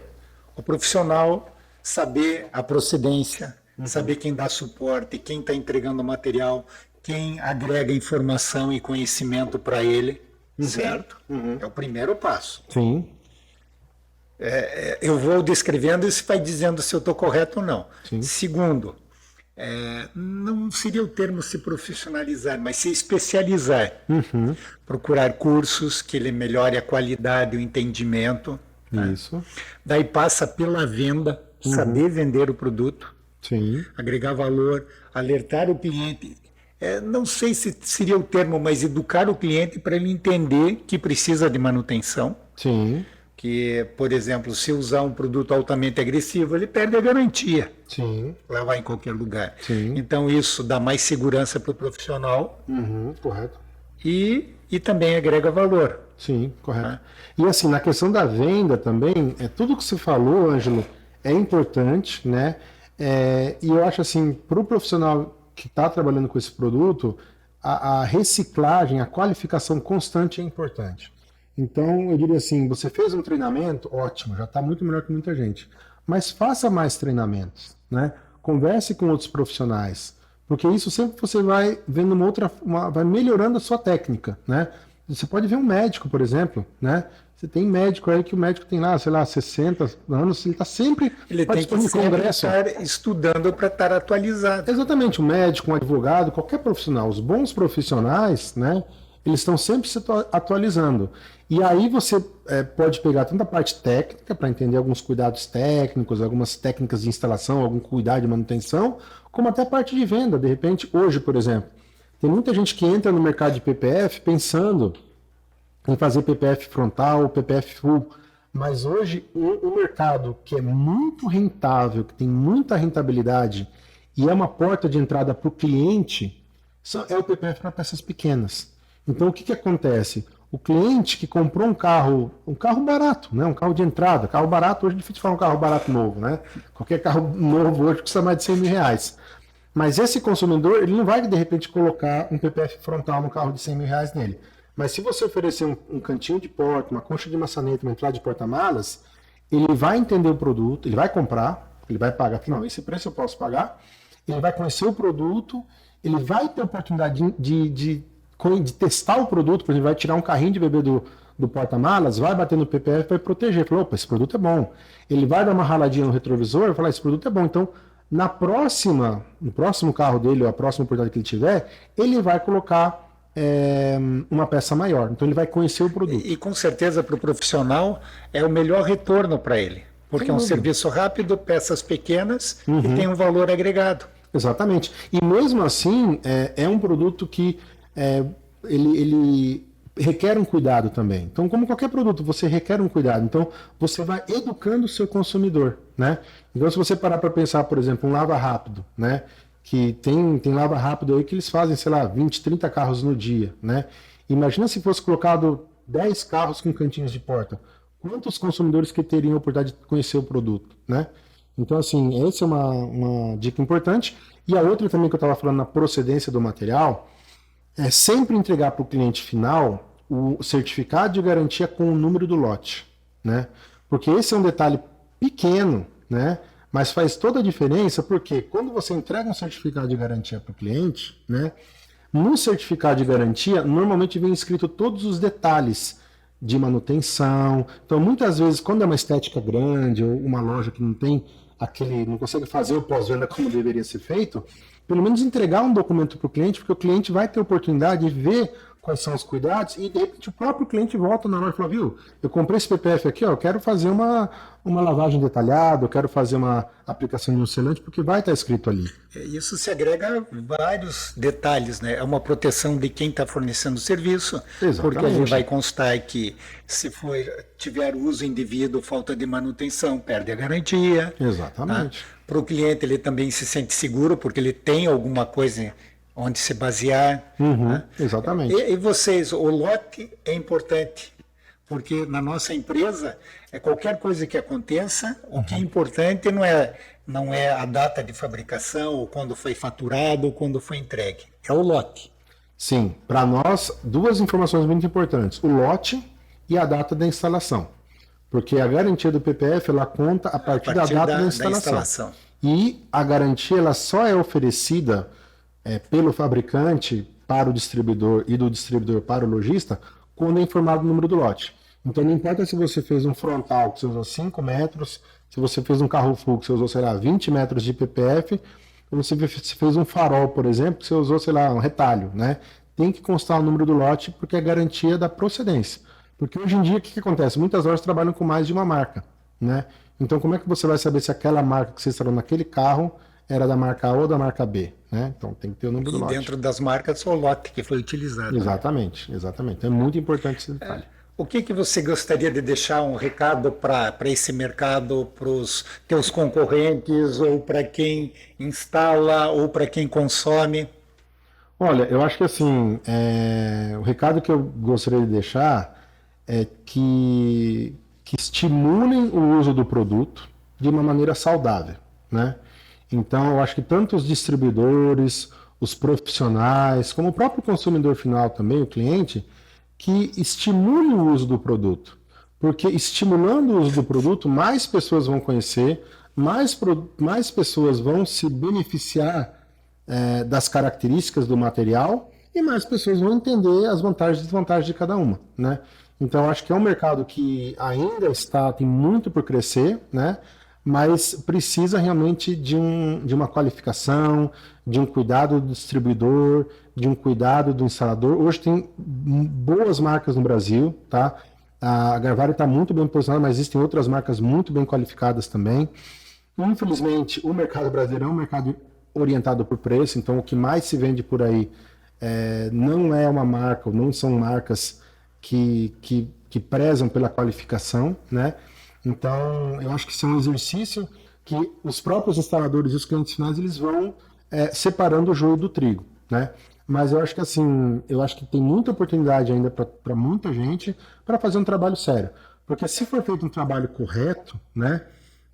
o profissional saber a procedência, saber quem dá suporte, quem está entregando o material, quem agrega informação e conhecimento para ele, certo? É o primeiro passo. Sim. Eu vou descrevendo e você vai dizendo se eu estou correto ou não. Sim. Segundo, não seria o termo se profissionalizar, mas se especializar. Procurar cursos que ele melhore a qualidade, o entendimento. Isso. Daí passa pela venda, saber vender o produto, Sim. agregar valor, alertar o cliente. Não sei se seria o termo, mas educar o cliente para ele entender que precisa de manutenção. Sim. Que, por exemplo, se usar um produto altamente agressivo, ele perde a garantia. Sim. Levar em qualquer lugar. Sim. Então isso dá mais segurança para o profissional Correto. e também agrega valor. Sim, correto. E assim, na questão da venda também, tudo que você falou, Ângelo, é importante, né? E eu acho assim, para o profissional que está trabalhando com esse produto, a reciclagem, a qualificação constante é importante. Então, eu diria assim, você fez um treinamento, ótimo, já está muito melhor que muita gente. Mas faça mais treinamentos, né? Converse com outros profissionais, porque isso sempre você vai vendo vai melhorando a sua técnica, né? Você pode ver um médico, por exemplo, né? Você tem médico aí que o médico tem lá, sei lá, 60 anos, ele está sempre participando de congresso. Ele tem que estar estudando para estar atualizado. Exatamente, um médico, um advogado, qualquer profissional, os bons profissionais, né? Eles estão sempre se atualizando. E aí você pode pegar tanto a parte técnica, para entender alguns cuidados técnicos, algumas técnicas de instalação, algum cuidado de manutenção, como até a parte de venda. De repente, hoje, por exemplo, tem muita gente que entra no mercado de PPF pensando em fazer PPF frontal, PPF full, Mas hoje o mercado que é muito rentável, que tem muita rentabilidade e é uma porta de entrada para o cliente, é o PPF para peças pequenas. Então o que acontece? O cliente que comprou um carro barato, né? Um carro de entrada, carro barato, hoje é difícil falar um carro barato novo, né? Qualquer carro novo hoje custa mais de 100 mil reais. Mas esse consumidor, ele não vai de repente colocar um PPF frontal no carro de 100 mil reais nele. Mas se você oferecer um cantinho de porta, uma concha de maçaneta, uma entrada de porta-malas, ele vai entender o produto, ele vai comprar, ele vai pagar, não, esse preço eu posso pagar, ele vai conhecer o produto, ele vai ter a oportunidade de testar o produto, por exemplo, vai tirar um carrinho de bebê do porta-malas, vai bater no PPF, vai proteger, falou, opa, esse produto é bom. Ele vai dar uma raladinha no retrovisor e falar, esse produto é bom. Então, no próximo carro dele, ou a próxima oportunidade que ele tiver, ele vai colocar uma peça maior. Então ele vai conhecer o produto. E com certeza para o profissional é o melhor retorno para ele, porque é um serviço rápido, peças pequenas e tem um valor agregado. Exatamente. E mesmo assim, é um produto que ele requer um cuidado também. Então, como qualquer produto, você requer um cuidado. Então, você vai educando o seu consumidor, né? Então, se você parar para pensar, por exemplo, um lava rápido, né? Que tem lava rápido aí que eles fazem, sei lá, 20, 30 carros no dia, né? Imagina se fosse colocado 10 carros com cantinhos de porta. Quantos consumidores que teriam a oportunidade de conhecer o produto, né? Então, assim, essa é uma dica importante. E a outra também que eu estava falando na procedência do material é sempre entregar para o cliente final o certificado de garantia com o número do lote, né? Porque esse é um detalhe pequeno, né? Mas faz toda a diferença, porque quando você entrega um certificado de garantia para o cliente, né? No certificado de garantia, normalmente vem escrito todos os detalhes de manutenção. Então, muitas vezes, quando é uma estética grande ou uma loja que não consegue fazer o pós-venda como deveria ser feito, pelo menos entregar um documento para o cliente, porque o cliente vai ter oportunidade de ver quais são os cuidados e de repente o próprio cliente volta na loja e fala, viu, eu comprei esse PPF aqui, ó, eu quero fazer uma lavagem detalhada, eu quero fazer uma aplicação de um selante, porque vai estar escrito ali. Isso se agrega vários detalhes, né? É uma proteção de quem está fornecendo o serviço, Exatamente. Porque a gente vai constar que se tiver uso indevido, falta de manutenção, perde a garantia. Exatamente. Tá? Para o cliente ele também se sente seguro, porque ele tem alguma coisa onde se basear. Né? Exatamente. E vocês, o lote é importante, porque na nossa empresa, qualquer coisa que aconteça, o que é importante não é a data de fabricação, ou quando foi faturado, ou quando foi entregue. É o lote. Sim, para nós, duas informações muito importantes. O lote e a data da instalação. Porque a garantia do PPF, ela conta a partir da data da instalação. E a garantia, ela só é oferecida pelo fabricante para o distribuidor e do distribuidor para o lojista quando é informado o número do lote. Então não importa se você fez um frontal que você usou 5 metros, se você fez um carro full que você usou, sei lá, 20 metros de PPF, ou se você fez um farol, por exemplo, que você usou, sei lá, um retalho, né? Tem que constar o número do lote porque é garantia da procedência. Porque hoje em dia, o que acontece? Muitas lojas trabalham com mais de uma marca, né? Então como é que você vai saber se aquela marca que você instalou naquele carro era da marca A ou da marca B, né? Então tem que ter o número do lote. E dentro das marcas, o lote que foi utilizado. Exatamente, exatamente. É muito importante esse detalhe. O que você gostaria de deixar um recado para esse mercado, para os teus concorrentes, ou para quem instala, ou para quem consome? Olha, eu acho que assim, o recado que eu gostaria de deixar é que estimulem o uso do produto de uma maneira saudável, né? Então, eu acho que tanto os distribuidores, os profissionais, como o próprio consumidor final também, o cliente, que estimule o uso do produto. Porque estimulando o uso do produto, mais pessoas vão conhecer, mais pessoas vão se beneficiar das características do material e mais pessoas vão entender as vantagens e desvantagens de cada uma, né? Então, acho que é um mercado que ainda tem muito por crescer, né? Mas precisa realmente de uma qualificação, de um cuidado do distribuidor, de um cuidado do instalador. Hoje tem boas marcas no Brasil, tá? A Garvari está muito bem posicionada, mas existem outras marcas muito bem qualificadas também. Infelizmente, o mercado brasileiro é um mercado orientado por preço, então o que mais se vende por aí não é uma marca, não são marcas que prezam pela qualificação, né? Então, eu acho que isso é um exercício que os próprios instaladores e os clientes finais eles vão separando o joio do trigo, né? Mas eu acho que assim, eu acho que tem muita oportunidade ainda para muita gente para fazer um trabalho sério, porque se for feito um trabalho correto, né?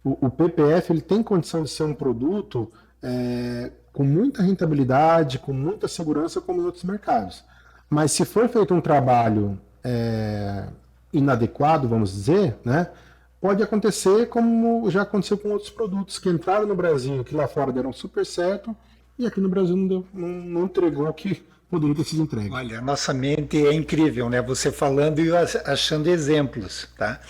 O PPF ele tem condição de ser um produto com muita rentabilidade, com muita segurança, como em outros mercados. Mas se for feito um trabalho inadequado, vamos dizer, né? Pode acontecer como já aconteceu com outros produtos que entraram no Brasil, que lá fora deram super certo, e aqui no Brasil não entregou o que poderia ter sido entregue. Olha, a nossa mente é incrível, né? Você falando e eu achando exemplos, tá?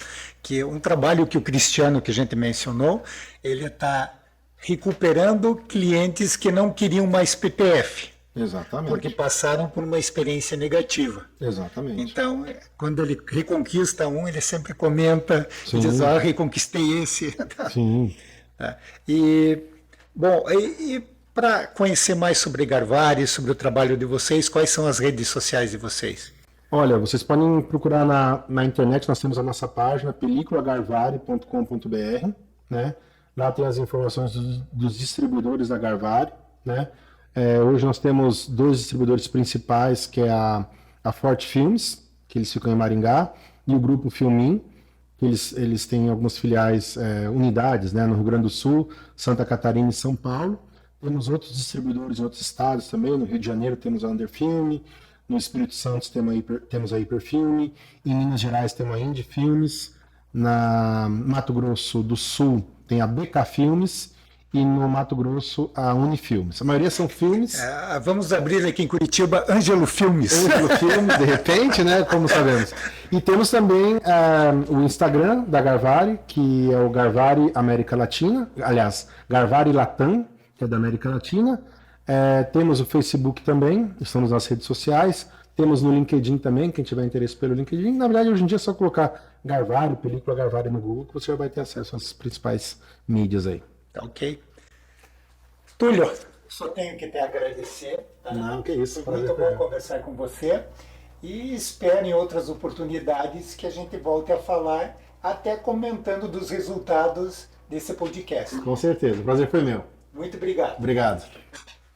Que um trabalho que o Cristiano, que a gente mencionou, ele está recuperando clientes que não queriam mais PPF. Exatamente. Porque passaram por uma experiência negativa. Exatamente. Então, quando ele reconquista um, ele sempre comenta, e diz, reconquistei esse. Sim. Bom, para conhecer mais sobre Garvari, sobre o trabalho de vocês, quais são as redes sociais de vocês? Olha, vocês podem procurar na internet, nós temos a nossa página, peliculagarvari.com.br, né? Lá tem as informações dos distribuidores da Garvari, né? Hoje nós temos 2 distribuidores principais, que é a Forte Filmes, que eles ficam em Maringá, e o Grupo Filmin, que eles têm algumas filiais, unidades, né, no Rio Grande do Sul, Santa Catarina e São Paulo. Temos outros distribuidores em outros estados também, no Rio de Janeiro temos a Underfilme, no Espírito Santo temos a Hiperfilme, em Minas Gerais temos a Indie Filmes, na Mato Grosso do Sul tem a BK Filmes, e no Mato Grosso a Unifilmes. A maioria são filmes. Vamos abrir aqui em Curitiba Ângelo Filmes. Ângelo Filmes, de repente, né? Como sabemos. E temos também o Instagram da Garvari, que é o Garvari América Latina. Aliás, Garvari Latam, que é da América Latina. Temos o Facebook também, estamos nas redes sociais. Temos no LinkedIn também, quem tiver interesse pelo LinkedIn. Na verdade, hoje em dia é só colocar Garvari, película Garvari no Google, que você já vai ter acesso às principais mídias aí. Tá ok. Túlio, só tenho que te agradecer. Tá? Não, que isso. Foi muito bom conversar com você e espero em outras oportunidades que a gente volte a falar, até comentando dos resultados desse podcast. Com certeza, o prazer foi meu. Muito obrigado. Obrigado.